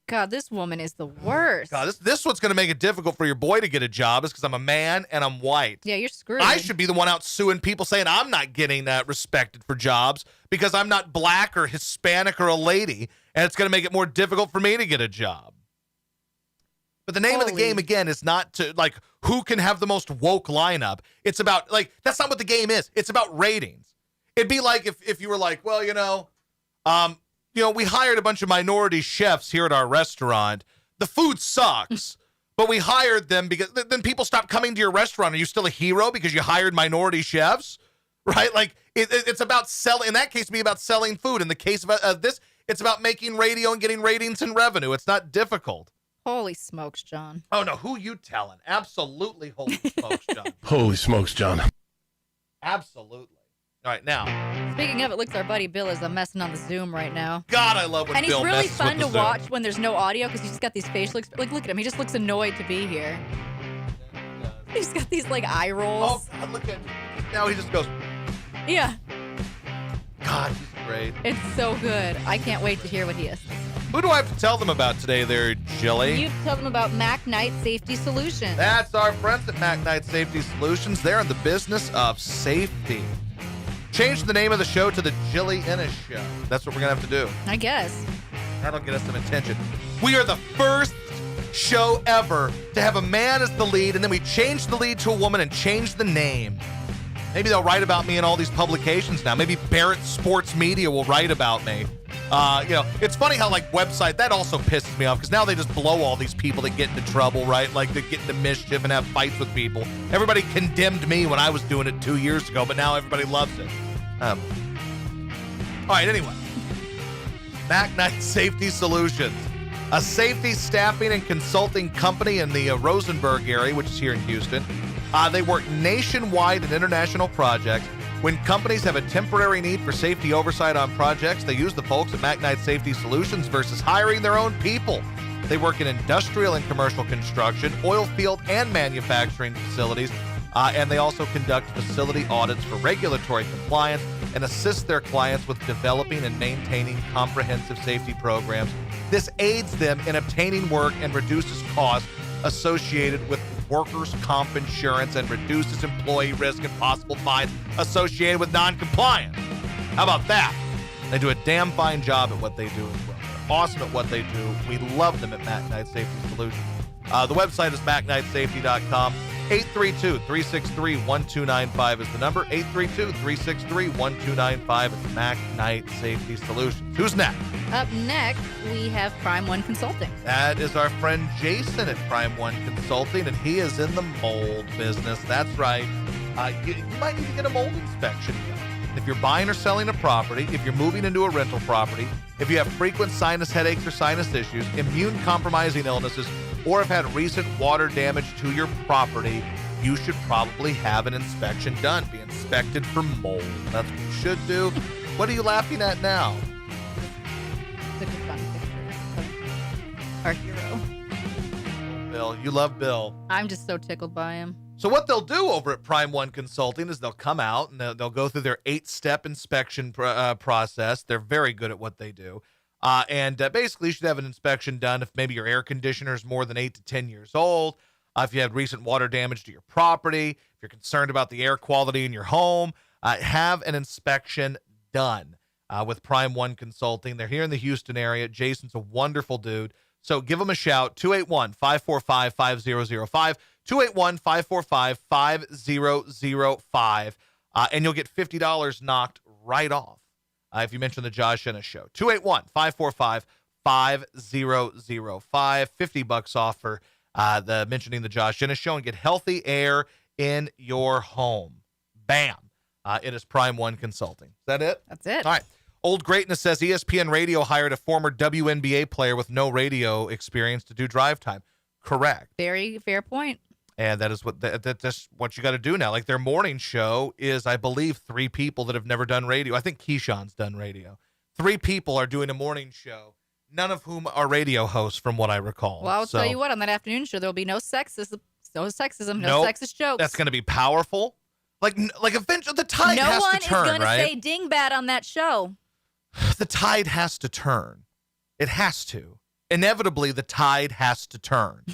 God, this woman is the worst. God, this what's going to make it difficult for your boy to get a job is because I'm a man and I'm white. Yeah, you're screwed. I should be the one out suing people saying I'm not getting respected for jobs because I'm not black or Hispanic or a lady, and it's going to make it more difficult for me to get a job. But the name of the game, again, is not to, like, who can have the most woke lineup. It's about, like, that's not what the game is. It's about ratings. It'd be like if you were like, well, we hired a bunch of minority chefs here at our restaurant. The food sucks, but we hired them because then people stop coming to your restaurant. Are you still a hero because you hired minority chefs? Right? Like, it's about selling. In that case, it'd be about selling food. In the case of this, it's about making radio and getting ratings and revenue. It's not difficult. Holy smokes, John. Oh, no. Who you telling? Absolutely holy smokes, John. Holy smokes, John. Absolutely. All right, now. Speaking of, it looks our buddy Bill is messing on the Zoom right now. God, I love when And he's Bill really messes fun with to the Zoom. watch when there's no audio because he's just got these facial like, look at him. He just looks annoyed to be here. He's got these, like, eye Oh, rolls. God, look at now he just goes, Yeah. God, he's great. It's so good. I can't wait to hear what he is. Who do I have to tell them about today there, Jilly? You tell them about Mac Knight Safety Solutions. That's our friends at Mac Knight Safety Solutions. They're in the business of safety. Change the name of the show to the Jilly Ennis Show. That's what we're going to have to do. I guess. That'll get us some attention. We are the first show ever to have a man as the lead, and then we changed the lead to a woman and changed the name. Maybe they'll write about me in all these publications now. Maybe Barrett Sports Media will write about me. It's funny how, like, website, that also pisses me off because now they just blow all these people that get into trouble, right? Like, that get into mischief and have fights with people. Everybody condemned me when I was doing it 2 years ago, but now everybody loves it. All right, anyway. Mac Knight Safety Solutions, a safety staffing and consulting company in the Rosenberg area, which is here in Houston. They work nationwide in international projects. When companies have a temporary need for safety oversight on projects, they use the folks at Mac Knight Safety Solutions versus hiring their own people. They work in industrial and commercial construction, oil field, and manufacturing facilities, and they also conduct facility audits for regulatory compliance and assist their clients with developing and maintaining comprehensive safety programs. This aids them in obtaining work and reduces costs associated with workers' comp insurance and reduces employee risk and possible fines associated with non-compliance. How about that? They do a damn fine job at what they do as well. They're awesome at what they do. We love them at Mac Knight Safety Solutions. The website is MacKnightSafety.com. 832-363-1295 is the number. 832-363-1295 is Mac Knight Safety Solutions. Who's next? Up next, we have Prime One Consulting. That is our friend Jason at Prime One Consulting, and he is in the mold business. That's right. You might need to get a mold inspection done. If you're buying or selling a property, if you're moving into a rental property, if you have frequent sinus headaches or sinus issues, immune-compromising illnesses, or have had recent water damage to your property, you should probably have an inspection done. Be inspected for mold. That's what you should do. What are you laughing at now? Took a fun picture of our hero. Bill, you love Bill. I'm just so tickled by him. So what they'll do over at Prime One Consulting is they'll come out and they'll go through their 8-step inspection process. They're very good at what they do. And basically, you should have an inspection done if maybe your air conditioner is more than 8 to 10 years old, if you had recent water damage to your property, if you're concerned about the air quality in your home, have an inspection done with Prime One Consulting. They're here in the Houston area. Jason's a wonderful dude. So give them a shout, 281-545-5005, 281-545-5005, and you'll get $50 knocked right off if you mention the Josh Ennis Show. 281-545-5005, $50 off for the mentioning the Josh Ennis Show, and get healthy air in your home. Bam. It is Prime One Consulting. Is that it? That's it. All right. Old Greatness says ESPN Radio hired a former WNBA player with no radio experience to do drive time. Correct. Very fair point. And that is what that's what you got to do now. Like, their morning show is, I believe, 3 people that have never done radio. I think Keyshawn's done radio. 3 people are doing a morning show, none of whom are radio hosts, from what I recall. Well, I'll tell you what, on that afternoon show, there'll be no sexism, no Nope. sexist jokes. That's going to be powerful. Like eventually the tide no has one to turn, is going right? to say dingbat on that show. The tide has to turn. It has to. Inevitably, the tide has to turn.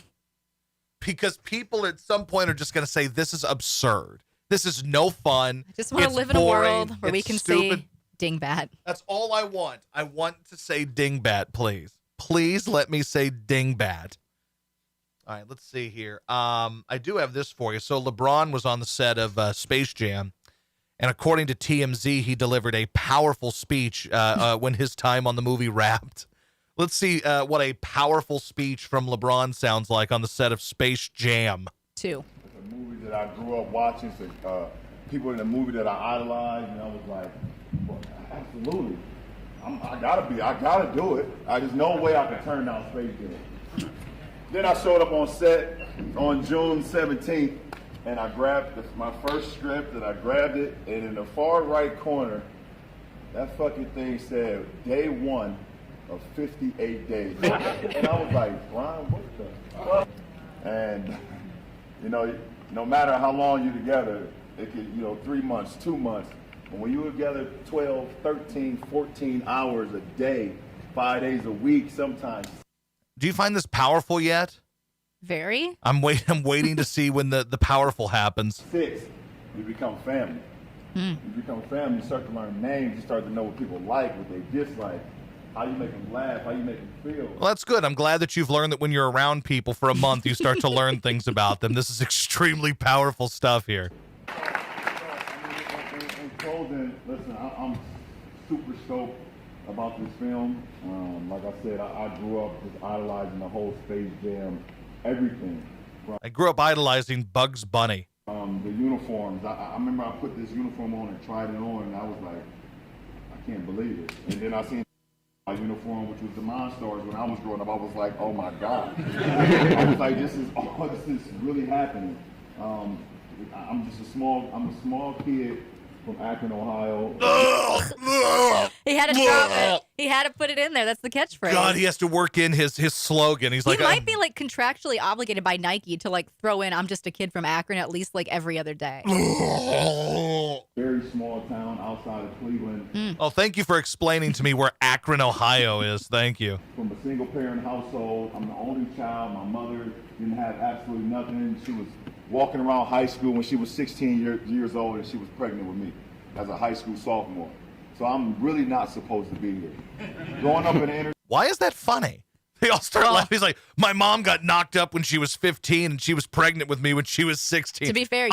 Because people at some point are just going to say, this is absurd. This is no fun. I just want to It's live in a boring. world where we It's can stupid. say dingbat. That's all I want. I want to say dingbat, please. Please let me say dingbat. All right, let's see here. I do have this for you. So LeBron was on the set of Space Jam, and according to TMZ, he delivered a powerful speech when his time on the movie wrapped. Let's see what a powerful speech from LeBron sounds like on the set of Space Jam. 2. It's a movie that I grew up watching. So, people in the movie that I idolized, and I was like, well, absolutely. I gotta do it. There's no way I can turn down Space Jam. Then I showed up on set on June 17th, and I grabbed my first script, and I grabbed it, and in the far right corner, that fucking thing said, day 1 of 58 days. And I was like, Brian, what the fuck? And, you know, no matter how long you're together, it could, 3 months, 2 months, but when you're together 12, 13, 14 hours a day, 5 days a week sometimes. Do you find this powerful yet? Very. I'm waiting to see when the powerful happens. 6, you become family. You become family, you start to learn names, you start to know what people like, what they dislike, how you make them laugh, how you make them feel. Well, that's good. I'm glad that you've learned that when you're around people for a month, you start to learn things about them. This is extremely powerful stuff here. In closing, listen, I'm super stoked about this film. Like I said, I grew up just idolizing the whole Space Jam, everything. I grew up idolizing Bugs Bunny. The uniforms. I remember I put this uniform on and tried it on, and I was like, I can't believe it. And then I seen my uniform, which was the Monstars. When I was growing up, I was like, oh my God. I was like, this is really happening. I'm a small kid from Akron, Ohio. He had to drop it. He had to put it in there. That's the catchphrase. God, he has to work in his slogan. He's like, he might be like contractually obligated by Nike to like throw in "I'm just a kid from Akron" at least like every other day. Very small town outside of Cleveland. Oh, thank you for explaining to me where Akron, Ohio is. Thank you. From a single parent household. I'm the only child. My mother didn't have absolutely nothing. She was walking around high school when she was 16 years old, and she was pregnant with me as a high school sophomore. So I'm really not supposed to be here. Growing up in the inner. Why is that funny? They all start laughing. He's like, my mom got knocked up when she was 15 and she was pregnant with me when she was 16. To be fair,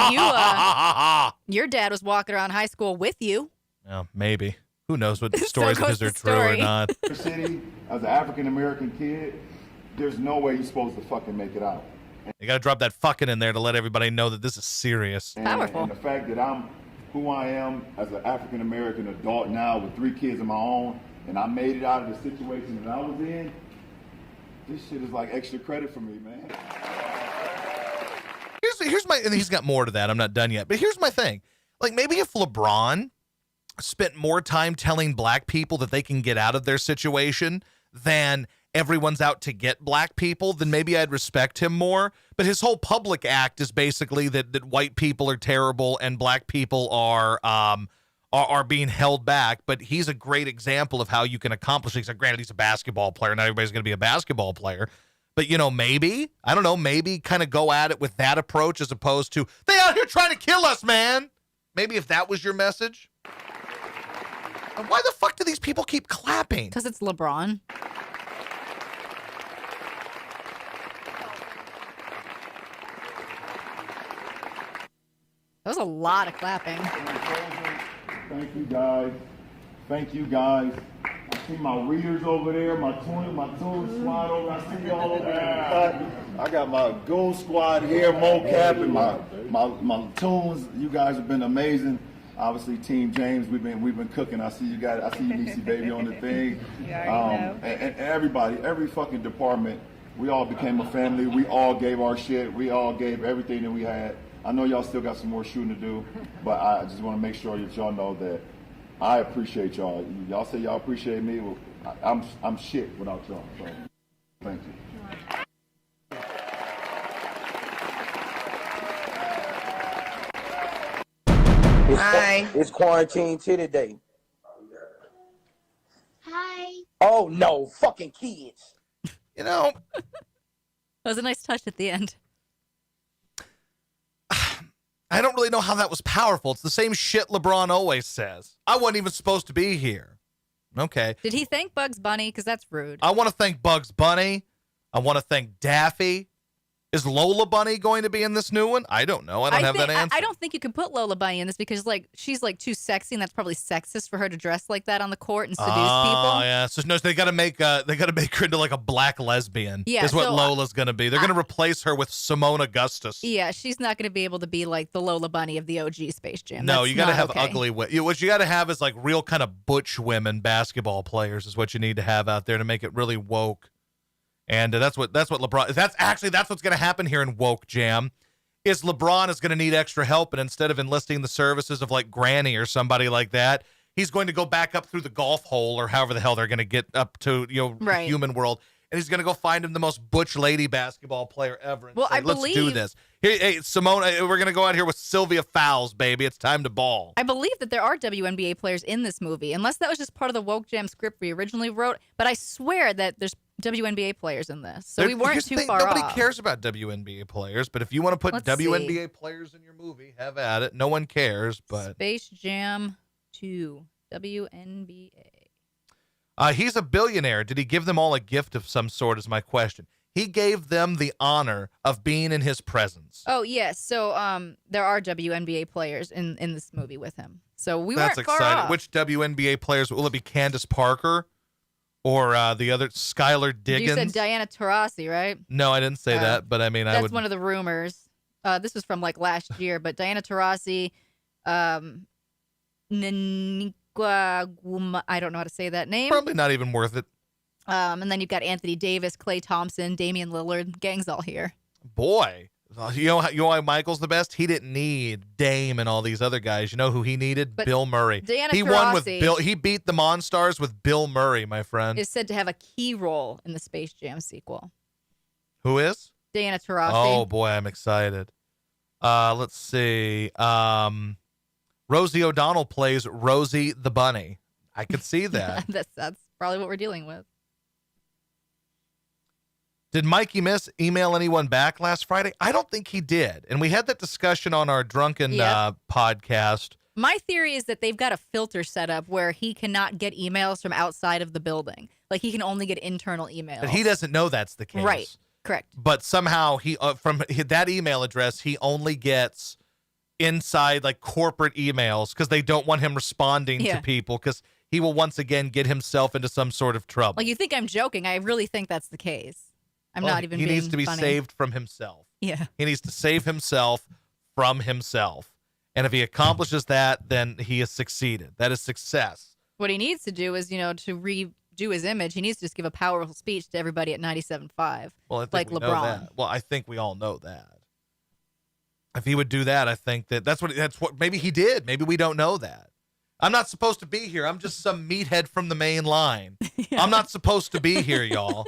your dad was walking around high school with you. Well, maybe. Who knows what So stories of goes his the are true or story. not. city, as an African American kid, there's no way you're supposed to fucking make it out. You got to drop that fucking in there to let everybody know that this is serious. Powerful. And the fact that I'm who I am as an African American adult now with 3 kids of my own, and I made it out of the situation that I was in, this shit is like extra credit for me, man. Here's my, and he's got more to that. I'm not done yet. But here's my thing. Like, maybe if LeBron spent more time telling black people that they can get out of their situation than everyone's out to get black people, then maybe I'd respect him more. But his whole public act is basically that white people are terrible and black people are being held back. But he's a great example of how you can accomplish things. Like, granted, he's a basketball player. Not everybody's going to be a basketball player. But, maybe, I don't know, maybe kind of go at it with that approach as opposed to, they out here trying to kill us, man. Maybe if that was your message. And why the fuck do these people keep clapping? Because it's LeBron. That was a lot of clapping. Thank you guys. Thank you guys. I see my readers over there, my tune squad over. I see y'all over there. I got my goon squad here, mocap, and my tunes. You guys have been amazing. Obviously, Team James, we've been cooking. I see you guys. I see you, Niecy Baby, on the thing. And everybody, every fucking department, we all became a family. We all gave our shit. We all gave everything that we had. I know y'all still got some more shooting to do, but I just want to make sure that y'all know that I appreciate y'all. Y'all say y'all appreciate me. Well, I'm shit without y'all. So, thank you. Hi. It's quarantine titty day. Hi. Oh no, fucking kids. That was a nice touch at the end. I don't really know how that was powerful. It's the same shit LeBron always says. I wasn't even supposed to be here. Okay. Did he thank Bugs Bunny? Because that's rude. I want to thank Bugs Bunny. I want to thank Daffy. Is Lola Bunny going to be in this new one? I don't know. I don't have that answer. I don't think you can put Lola Bunny in this because she's too sexy, and that's probably sexist for her to dress like that on the court and seduce people. Oh yeah. So no, they got to make her into like a black lesbian. Yeah, is what so, Lola's going to be. They're going to replace her with Simone Augustus. Yeah, she's not going to be able to be like the Lola Bunny of the OG Space Jam. No, That's you got to not have okay. ugly. What you got to have is like real kind of butch women basketball players is what you need to have out there to make it really woke. And that's what LeBron. That's what's going to happen here in Woke Jam. is LeBron is going to need extra help, and instead of enlisting the services of like Granny or somebody like that, he's going to go back up through the golf hole or however the hell they're going to get up to, the Right. human world. And he's going to go find him the most butch lady basketball player ever. And Well, say, I let's do believe- this. Hey, Simone, we're going to go out here with Sylvia Fowles, baby. It's time to ball. I believe that there are WNBA players in this movie, unless that was just part of the Woke Jam script we originally wrote. But I swear that there's WNBA players in this, so we weren't Here's the too thing, far nobody off. cares about WNBA players, but if you want to put Let's WNBA players in your movie, have at it. No one cares, but Space Jam 2 WNBA. he's a billionaire. Did he give them all a gift of some sort is my question. He gave them the honor of being in his presence. Oh yes, so there are WNBA players in this movie with him. So we That's weren't far exciting. off. Which WNBA players? Will it be Candace Parker or the other Skylar Diggins? You said Diana Taurasi, right? No, I didn't say Oh. that, but I mean, I That's would. one of the rumors. This was from like last year, but Diana Taurasi, Naniqua Guma, I don't know how to say that name. Probably not even worth it. And then you've got Anthony Davis, Klay Thompson, Damian Lillard. Gang's all here. Boy, you know why Michael's the best? He didn't need Dame and all these other guys. You know who he needed? But Bill Murray. Diana He won with Taurasi Bill. He beat the Monstars with Bill Murray, my friend. Is said to have a key role in the Space Jam sequel. Who is? Diana Taurasi. Oh boy, I'm excited. Let's see. Rosie O'Donnell plays Rosie the Bunny. I could see that. that's probably what we're dealing with. Did Mikey Miss email anyone back last Friday? I don't think he did. And we had that discussion on our drunken Yep. podcast. My theory is that they've got a filter set up where he cannot get emails from outside of the building. Like he can only get internal emails. But he doesn't know that's the case. Right. Correct. But somehow he from that email address, he only gets inside like corporate emails because they don't want him responding Yeah. to people because he will once again get himself into some sort of trouble. Like you think I'm joking. I really think that's the case. I'm Well, not even He being needs to be funny. saved from himself. Yeah. He needs to save himself from himself. And if he accomplishes that, then he has succeeded. That is success. What he needs to do is, to redo his image, he needs to just give a powerful speech to everybody at 97.5. Well, I think Like we know LeBron. that. Well, I think we all know that. If he would do that, I think that's what maybe he did. Maybe we don't know that. I'm not supposed to be here. I'm just some meathead from the main line. I'm not supposed to be here, y'all.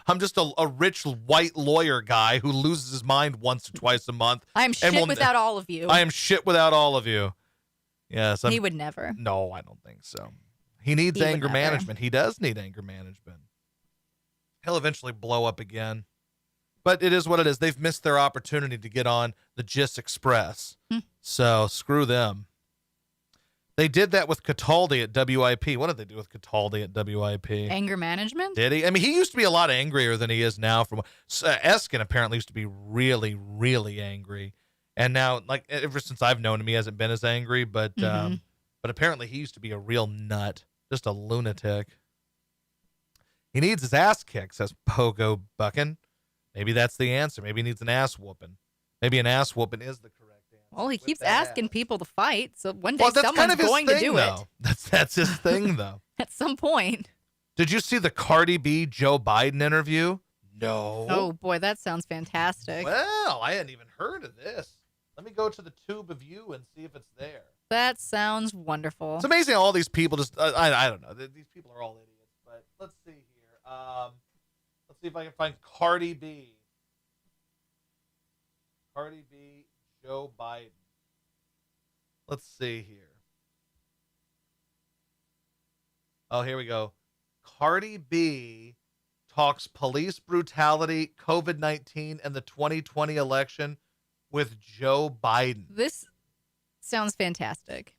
I'm just a rich white lawyer guy who loses his mind once or twice a month. I'm shit will- without all of you. I am shit without all of you. Yes, He would never. No, I don't think so. He needs He would anger never. management. He does need anger management. He'll eventually blow up again. But it is what it is. They've missed their opportunity to get on the GIS Express. So screw them. They did that with Cataldi at WIP. What did they do with Cataldi at WIP? Anger management? Did he? I mean, he used to be a lot angrier than he is now. Eskin apparently used to be really, really angry. And now, like, ever since I've known him, he hasn't been as angry. But but apparently he used to be a real nut, just a lunatic. He needs his ass kicked, says Pogo Buckin. Maybe that's the answer. Maybe he needs an ass whooping. Maybe an ass whooping is the correct answer. Well, he Whip keeps that asking ass. people to fight, so one day Well, that's someone's kind of his going thing, to do though. That's his thing, though. it at some point. Did you see the Cardi B Joe Biden interview? No. Oh boy, that sounds fantastic. Well, I hadn't even heard of this. Let me go to the tube of you and see if it's there. That sounds wonderful. It's amazing how all these people just, I don't know. These people are all idiots. But let's see here. Let's see if I can find Cardi B. Cardi B, Joe Biden. Let's see here. Oh, here we go. Cardi B talks police brutality, COVID-19, and the 2020 election with Joe Biden. This sounds fantastic.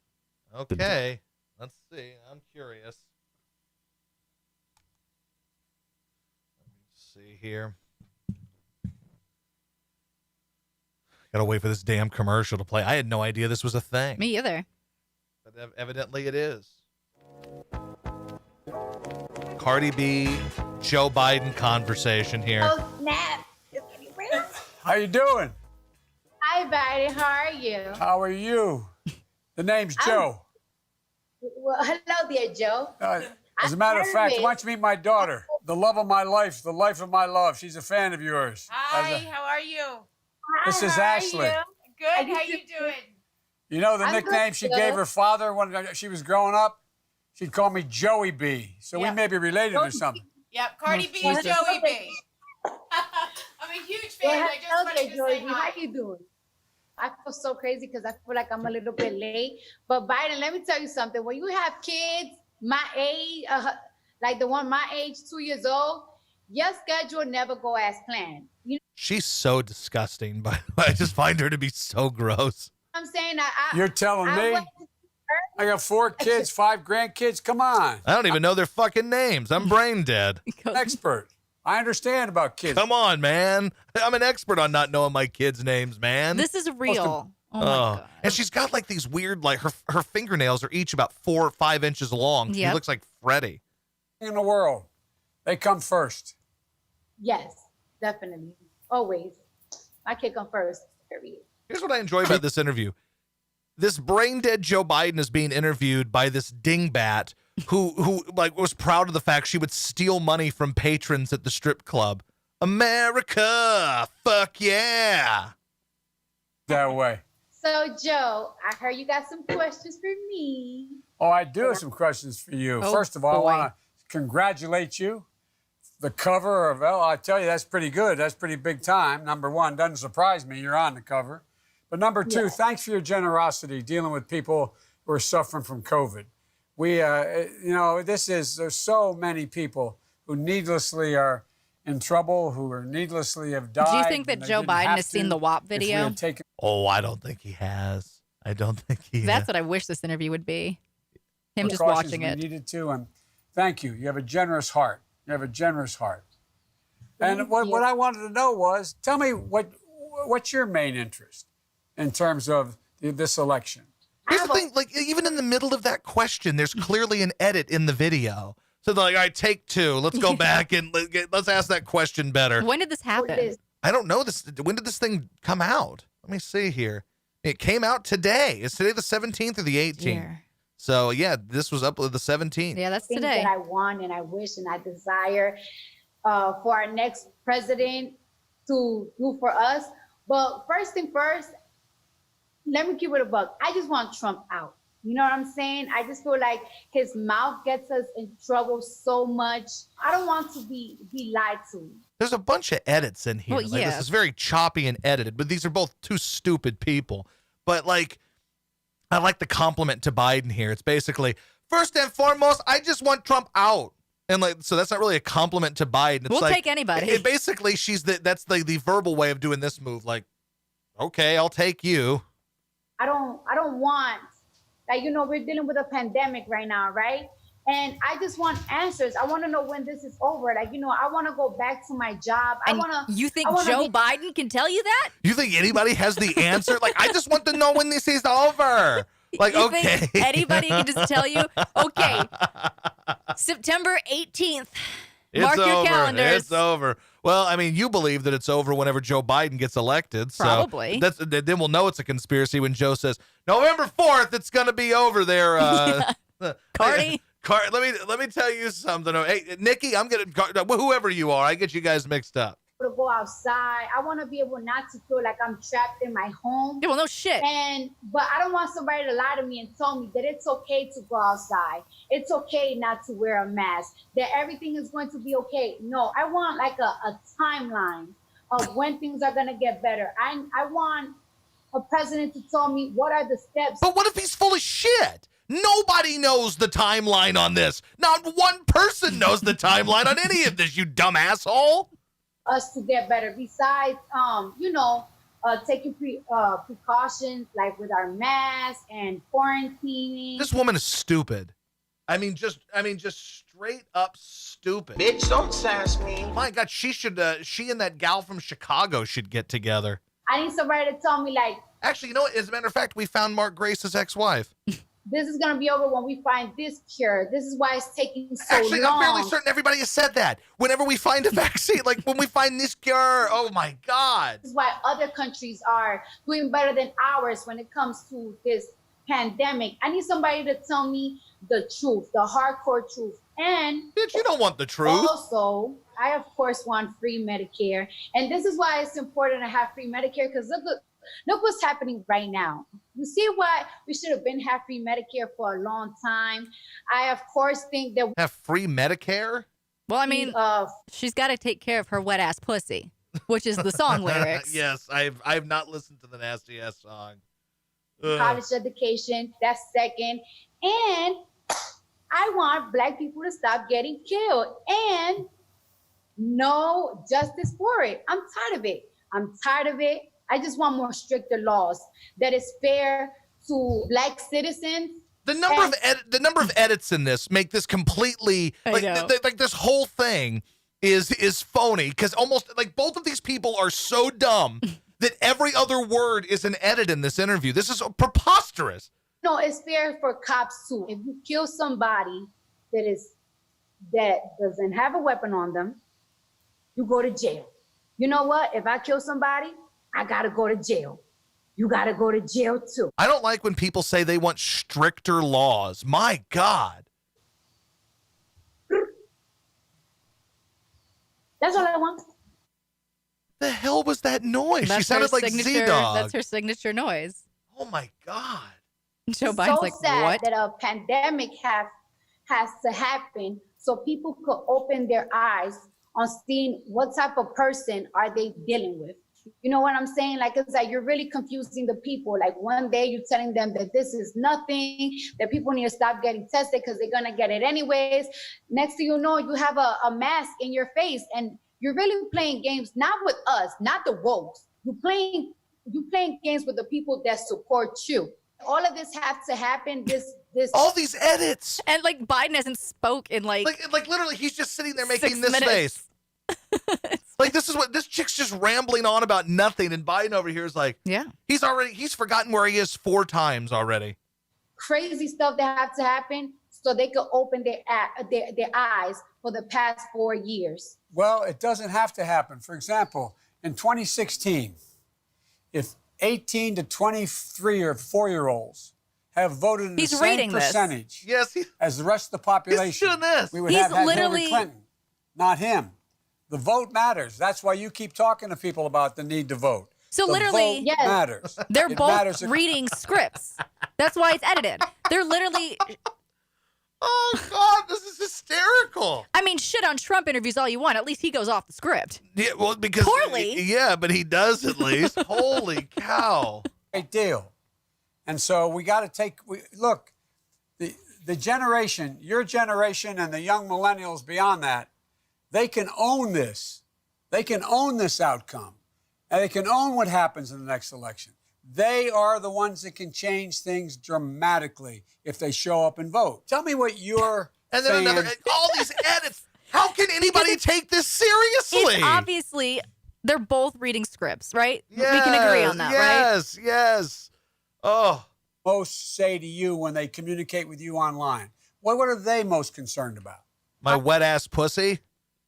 Okay, let's see. I'm curious. Let me see here. Gotta wait for this damn commercial to play. I had no idea this was a thing. Me either. But evidently it is. Cardi B, Joe Biden conversation here. Oh, snap. It's getting real. How you doing? Hi, Barry. How are you? How are you? The name's Joe. Well, hello there, Joe. As a matter of fact, Perfect. why don't you meet my daughter? The love of my life, the life of my love. She's a fan of yours. Hi, how are you? This is Hi, how are Ashley. you? Good. How you doing? You know the I'm nickname good, she too. gave her father when she was growing up? She'd call me Joey B. So we Yeah. may be related or something. Yep. Cardi B Well, is Joey B. okay. I'm a huge Well, fan. I just hello wanted there, to Joey. say How hi. you doing? I feel so crazy because I feel like I'm a little bit late. But Biden, let me tell you something. When you have kids my age, like the one my age, 2 years old, your schedule never go as planned. You know She's so disgusting, but I just find her to be so gross. what I'm saying? You're telling I me? went- I got 4 kids, 5 grandkids. Come on. I don't even know their fucking names. I'm brain dead. Expert. I understand about kids. Come on, man. I'm an expert on not knowing my kids' names, man. This is real. Oh my God. And she's got like these weird, like her fingernails are each about 4 or 5 inches long. She Yep. looks like Freddy. In the world, they come first. Yes, definitely. Always. My kid come first. Period. Here's what I enjoy about this interview. This brain dead Joe Biden is being interviewed by this dingbat who like was proud of the fact she would steal money from patrons at the strip club. America, fuck yeah. That way. So, Joe, I heard you got some questions for me. Oh, I do have some questions for you. Oh, First of all, boy. I want to congratulate you. The cover of, well, I tell you, that's pretty good. That's pretty big time. Number one, doesn't surprise me. You're on the cover. But number two, thanks for your generosity dealing with people who are suffering from COVID. We, there's so many people who needlessly are in trouble, who are needlessly have died. Do you think that and they Joe didn't Biden have has seen to the WAP if we video? had taken Oh, I don't think he has. I don't think he That's has. what I wish this interview would be. Him just precautions watching we it. needed to, and thank you. You have a generous heart. You have a generous heart. And what I wanted to know was, tell me what's your main interest in terms of this election? Here's the thing, like even in the middle of that question, there's clearly an edit in the video. So they're like, all right, take 2. Let's go back and let's ask that question better. When did this happen? I don't know this. When did this thing come out? Let me see here. It came out today. Is today the 17th or the 18th? Dear. So yeah, this was up with the 17th. Yeah, that's Things today. that I want and I wish and I desire for our next president to do for us. But first thing first, let me keep it a buck. I just want Trump out. You know what I'm saying? I just feel like his mouth gets us in trouble so much. I don't want to be lied to. There's a bunch of edits in here. Well, Like, yeah. this is very choppy and edited, but these are both 2 stupid people. But like, I like the compliment to Biden here. It's basically, first and foremost, I just want Trump out. And like, so that's not really a compliment to Biden. It's We'll like, take anybody. It basically, that's the verbal way of doing this move. Like, okay, I'll take you. I don't want, like, we're dealing with a pandemic right now, right? And I just want answers. I want to know when this is over. Like, I want to go back to my job. And you think Joe Biden can tell you that? You think anybody has the answer? Like, I just want to know when this is over. Like, You okay. think anybody can just tell you? Okay, September 18th. Mark your over. calendars. It's over. Well, I mean, you believe that it's over whenever Joe Biden gets elected. So Probably. then we'll know it's a conspiracy when Joe says November 4th, it's going to be over there. Cardi? Let me tell you something. Hey, Nikki, I'm going to, whoever you are, I get you guys mixed up. to go outside. I want to be able not to feel like I'm trapped in my home. Yeah, well, no shit. But I don't want somebody to lie to me and tell me that it's okay to go outside. It's okay not to wear a mask. That everything is going to be okay. No, I want like a timeline of when things are going to get better. I want a president to tell me what are the steps. But what if he's full of shit? Nobody knows the timeline on this. Not one person knows the timeline on any of this, you dumb asshole. Us to get better. Besides, taking precautions like with our masks and quarantining. This woman is stupid. I mean, just straight up stupid. Bitch, don't sass me. My God, she and that gal from Chicago should get together. I need somebody to tell me like. Actually, you know what? As a matter of fact, we found Mark Grace's ex-wife. This is going to be over when we find this cure. This is why it's taking so Actually, long. I'm fairly certain everybody has said that. Whenever we find a vaccine, like when we find this cure, oh my God. This is why other countries are doing better than ours when it comes to this pandemic. I need somebody to tell me the truth, the hardcore truth. And bitch, you don't want the truth. Also, I of course want free Medicare, and this is why it's important to have free Medicare, because look what's happening right now. You see why we should have been have free Medicare for a long time. I of course think that Have free Medicare? Well, I mean, she's got to take care of her wet ass pussy, which is the song lyrics. Yes, I've not listened to the Nasty Ass song. Ugh. college education, that's second. And I want Black people to stop getting killed and no justice for it. I'm tired of it. I just want more stricter laws that is fair to Black citizens. The number of edits in this make this completely like like this whole thing is phony, because almost like both of these people are so dumb that every other word is an edit in this interview. This is preposterous. No, it's fair for cops too. If you kill somebody that doesn't have a weapon on them, you go to jail. You know what? If I kill somebody, I gotta go to jail. You gotta go to jail too. I don't like when people say they want stricter laws. My God. That's all I want. The hell was that noise? That's She sounded her like signature- Z-Dog. That's her signature noise. Oh my God. Joe It's Biden's so like, sad what? that a pandemic has to happen so people could open their eyes on seeing what type of person are they dealing with. You know what I'm saying? Like, it's like you're really confusing the people. Like, one day you're telling them that this is nothing, that people need to stop getting tested because they're gonna get it anyways. Next thing you know, you have a mask in your face, and you're really playing games, not with us, not the wokes. You playing games with the people that support you. All of this has to happen. All these edits. And like Biden hasn't spoke in like literally, he's just sitting there 6 making this minutes. face. Like, this is what this chick's just rambling on about nothing, and Biden over here is like, yeah, he's forgotten where he is 4 times already. Crazy stuff that have to happen so they could open their eyes for the past 4 years. Well, it doesn't have to happen. For example, in 2016, if 18 to 23 or 4-year-olds have voted in He's the same reading this. percentage Yes, as the rest of the population, doing this. we would He's have had literally- Hillary Clinton, not him. The vote matters. That's why you keep talking to people about the need to vote. So The literally- vote Yes. matters. They're It both matters. reading scripts. That's why it's edited. They're literally, Oh God, this is hysterical. I mean, shit on Trump interviews all you want. At least he goes off the script. Yeah, well, because Poorly. Yeah, but he does at least. Holy cow. Great deal. And so we got to look, the generation, your generation and the young millennials beyond that, they can own this. They can own this outcome. And they can own what happens in the next election. They are the ones that can change things dramatically if they show up and vote. Tell me what your And then all these edits. How can anybody take this seriously? It's obviously, they're both reading scripts, right? We can agree on that, right? Yes, yes. Oh. most say to you when they communicate with you online? What are they most concerned about? My wet ass pussy.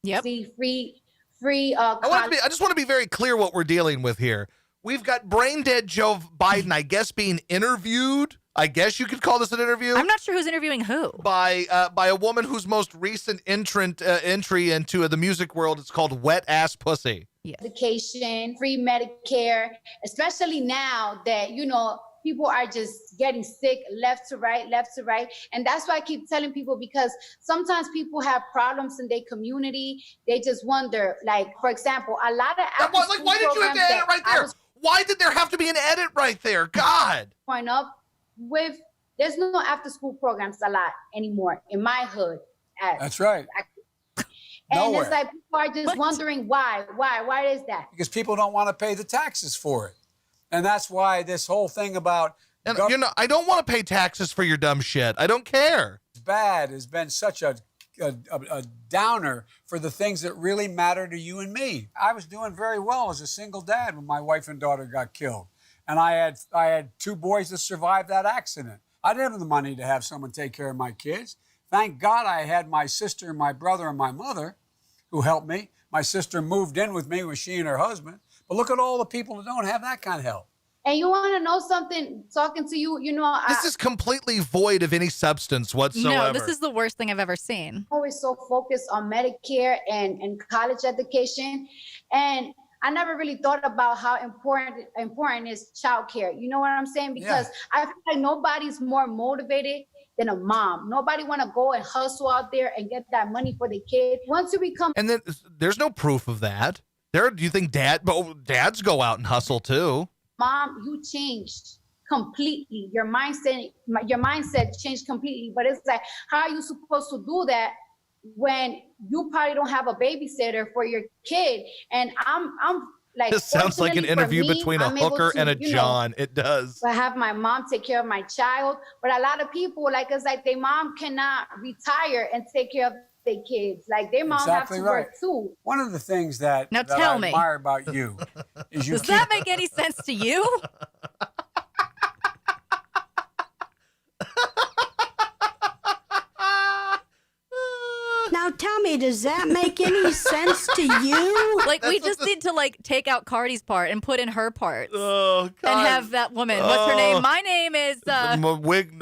Yep. See, free. I just want to be very clear what we're dealing with here. We've got brain dead Joe Biden, I guess, being interviewed. I guess you could call this an interview. I'm not sure who's interviewing who. By a woman whose most recent entry into the music world is called Wet Ass Pussy. Education, free Medicare, especially now that, people are just getting sick left to right. And that's why I keep telling people, because sometimes people have problems in their community. They just wonder, like, for example, a lot of why did you have to edit right there? Why did there have to be an edit right there? God. Growing up with, there's no after school programs a lot anymore in my hood. That's right. And Nowhere. it's like people are just wondering why is that? Because people don't want to pay the taxes for it. And that's why this whole thing about And I don't want to pay taxes for your dumb shit. I don't care. bad has been such a downer for the things that really matter to you and me. I was doing very well as a single dad when my wife and daughter got killed. And I had 2 boys that survived that accident. I didn't have the money to have someone take care of my kids. Thank God I had my sister, my brother, and my mother who helped me. My sister moved in with me, she and her husband. But look at all the people that don't have that kind of help. And you want to know something? Talking to you, This is completely void of any substance whatsoever. No, this is the worst thing I've ever seen. always so focused on Medicare and college education, and I never really thought about how important is childcare. You know what I'm saying? Because I feel like nobody's more motivated than a mom. Nobody want to go and hustle out there and get that money for the kid. Once you become And then there's no proof of that. Do you think dads go out and hustle too? mom, you changed completely. Your mindset changed completely. But it's like, how are you supposed to do that when you probably don't have a babysitter for your kid? And I'm like, This sounds like an fortunately for interview me, between a I'm able hooker to, and a John. It does. I have my mom take care of my child. But a lot of people, like, it's like their mom cannot retire and take care of their kids. Like, their mom Exactly have to right. work too. One of the things that, Now that tell I me. admire about you is you Does that make any sense to you? Now tell me, does that make any sense to you? Like, we just need to, like, take out Cardi's part and put in her parts. Oh, God. And have that woman. What's her name? My name is Whitener, Wigmore.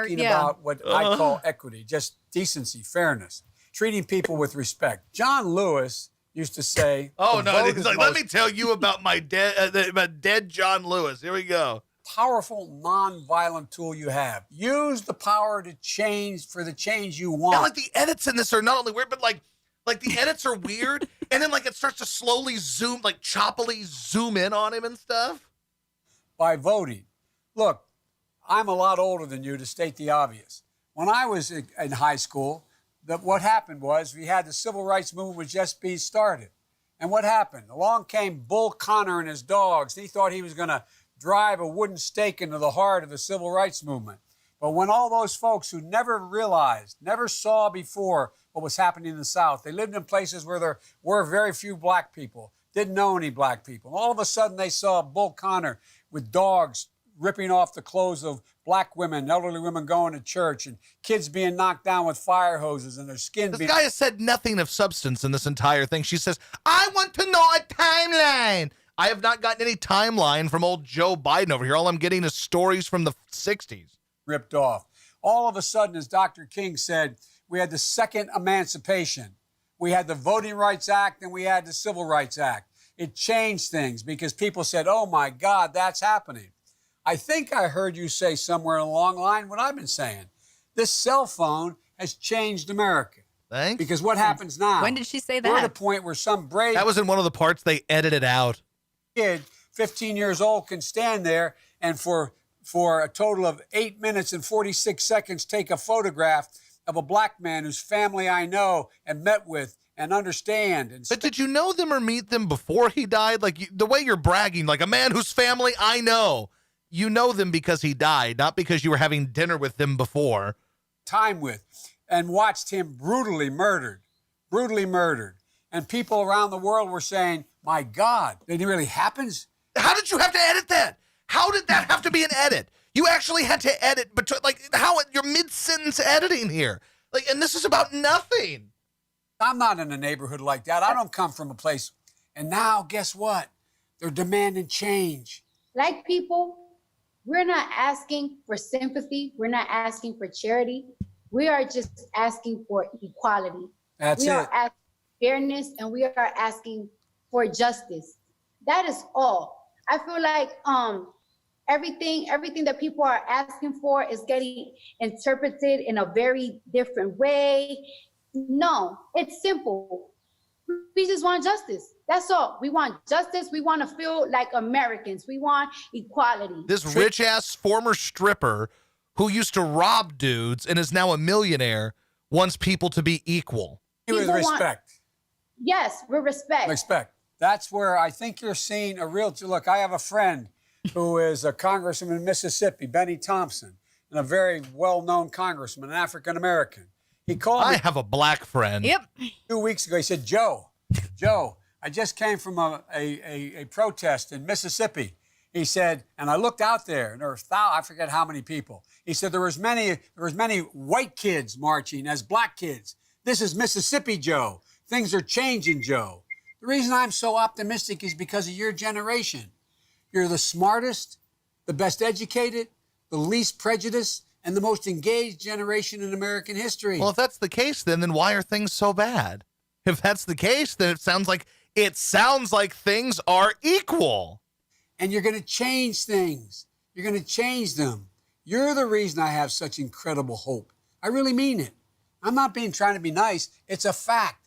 talking Yeah. about what I call equity, just decency, fairness, treating people with respect. John Lewis used to say, Oh, "The no. vote He's is like, the let most me tell you about my dead John Lewis. Here we go. powerful non-violent tool you have. Use the power to change for the change you want." Yeah, like the edits in this are not only weird, but like the edits are weird, and then like it starts to slowly zoom, like choppily zoom in on him and stuff. By voting. Look, I'm a lot older than you, to state the obvious. When I was in high school, what happened was we had the civil rights movement was just being started. And what happened? Along came Bull Connor and his dogs. He thought he was going to drive a wooden stake into the heart of the civil rights movement. But when all those folks who never realized, never saw before what was happening in the South, they lived in places where there were very few black people, didn't know any black people. All of a sudden they saw Bull Connor with dogs ripping off the clothes of black women, elderly women going to church, and kids being knocked down with fire hoses and their skin This being... guy has said nothing of substance in this entire thing. She says, I want to know a timeline. I have not gotten any timeline from old Joe Biden over here. All I'm getting is stories from the 60s. ripped off. All of a sudden, as Dr. King said, we had the second emancipation. We had the Voting Rights Act and we had the Civil Rights Act. It changed things because people said, oh my God, that's happening. I think I heard you say somewhere along the line what I've been saying. This cell phone has changed America. Thanks. Because what happens now? When did she say We're at a that? point where some brave That was in one of the parts they edited out. kid, 15 years old, can stand there and for a total of 8 minutes and 46 seconds take a photograph of a black man whose family I know and met with and understand. And But did you know them or meet them before he died? Like the way you're bragging, like a man whose family I know. You know them because he died, not because you were having dinner with them before. time with and watched him brutally murdered. And people around the world were saying, my God, it really happens? How did you have to edit that? How did that have to be an edit? You actually had to edit, but like how you're mid-sentence editing here. Like, and this is about nothing. I'm not in a neighborhood like that. I don't come from a place. And now, guess what? They're demanding change. Like people, we're not asking for sympathy. We're not asking for charity. We are just asking for equality. That's we it. are asking for fairness, and we are asking for justice. That is all. I feel like everything that people are asking for is getting interpreted in a very different way. No, it's simple. We just want justice. That's all. We want justice. We want to feel like Americans. We want equality. This rich-ass former stripper who used to rob dudes and is now a millionaire wants people to be equal. With People want- respect. Yes, with respect. Respect. That's where I think you're seeing a real... Look, I have a friend who is a congressman in Mississippi, Benny Thompson, and a very well-known congressman, an African-American. He called I me have a black friend. Yep. 2 weeks ago. He said, Joe, I just came from a protest in Mississippi. He said, and I looked out there, and there were I forget how many people. He said there was many white kids marching as black kids. This is Mississippi, Joe. Things are changing, Joe. The reason I'm so optimistic is because of your generation. You're the smartest, the best educated, the least prejudiced, and the most engaged generation in American history. Well, if that's the case, then why are things so bad? If that's the case, then it sounds like things are equal. And you're going to change things. You're going to change them. You're the reason I have such incredible hope. I really mean it. I'm not trying to be nice. It's a fact.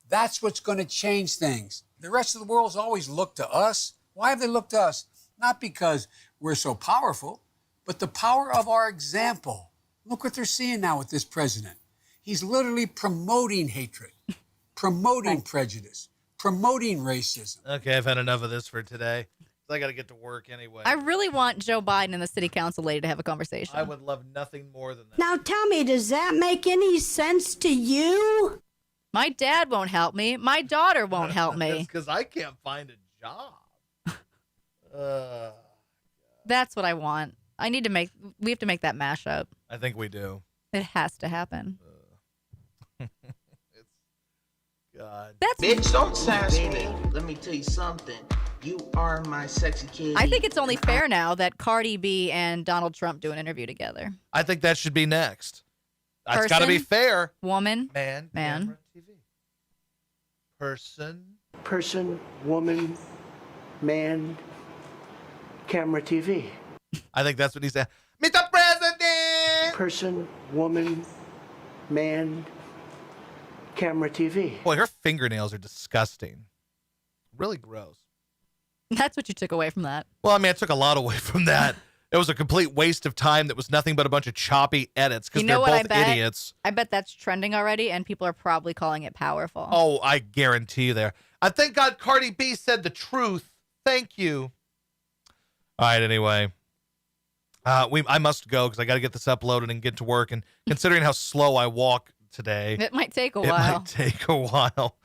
That's what's going to change things. The rest of the world's always looked to us. Why have they looked to us? Not because we're so powerful, but the power of our example. Look what they're seeing now with this president. He's literally promoting hatred, promoting prejudice, promoting racism. Okay, I've had enough of this for today. I got to get to work anyway. I really want Joe Biden and the city council lady to have a conversation. I would love nothing more than that. Now tell me, does that make any sense to you? My dad won't help me. My daughter won't help me. Because I can't find a job. That's what I want. We have to make that mashup. I think we do. It has to happen. God. Bitch, don't sass me. Let me tell you something. You are my sexy kitty. I think it's only fair now that Cardi B and Donald Trump do an interview together. I think that should be next. That's got to be fair. Woman. Man. Camera, TV. Person, woman, man, camera, TV. I think that's what he said. Mr. President! Person, woman, man, camera, TV. Boy, her fingernails are disgusting. Really gross. That's what you took away from that. Well, I mean, I took a lot away from that. It was a complete waste of time that was nothing but a bunch of choppy edits because they're both idiots. I bet that's trending already, and people are probably calling it powerful. Oh, I guarantee you there. I thank God Cardi B said the truth. Thank you. All right, anyway. I must go because I got to get this uploaded and get to work. And considering how slow I walk today, It might take a it while. might take a while.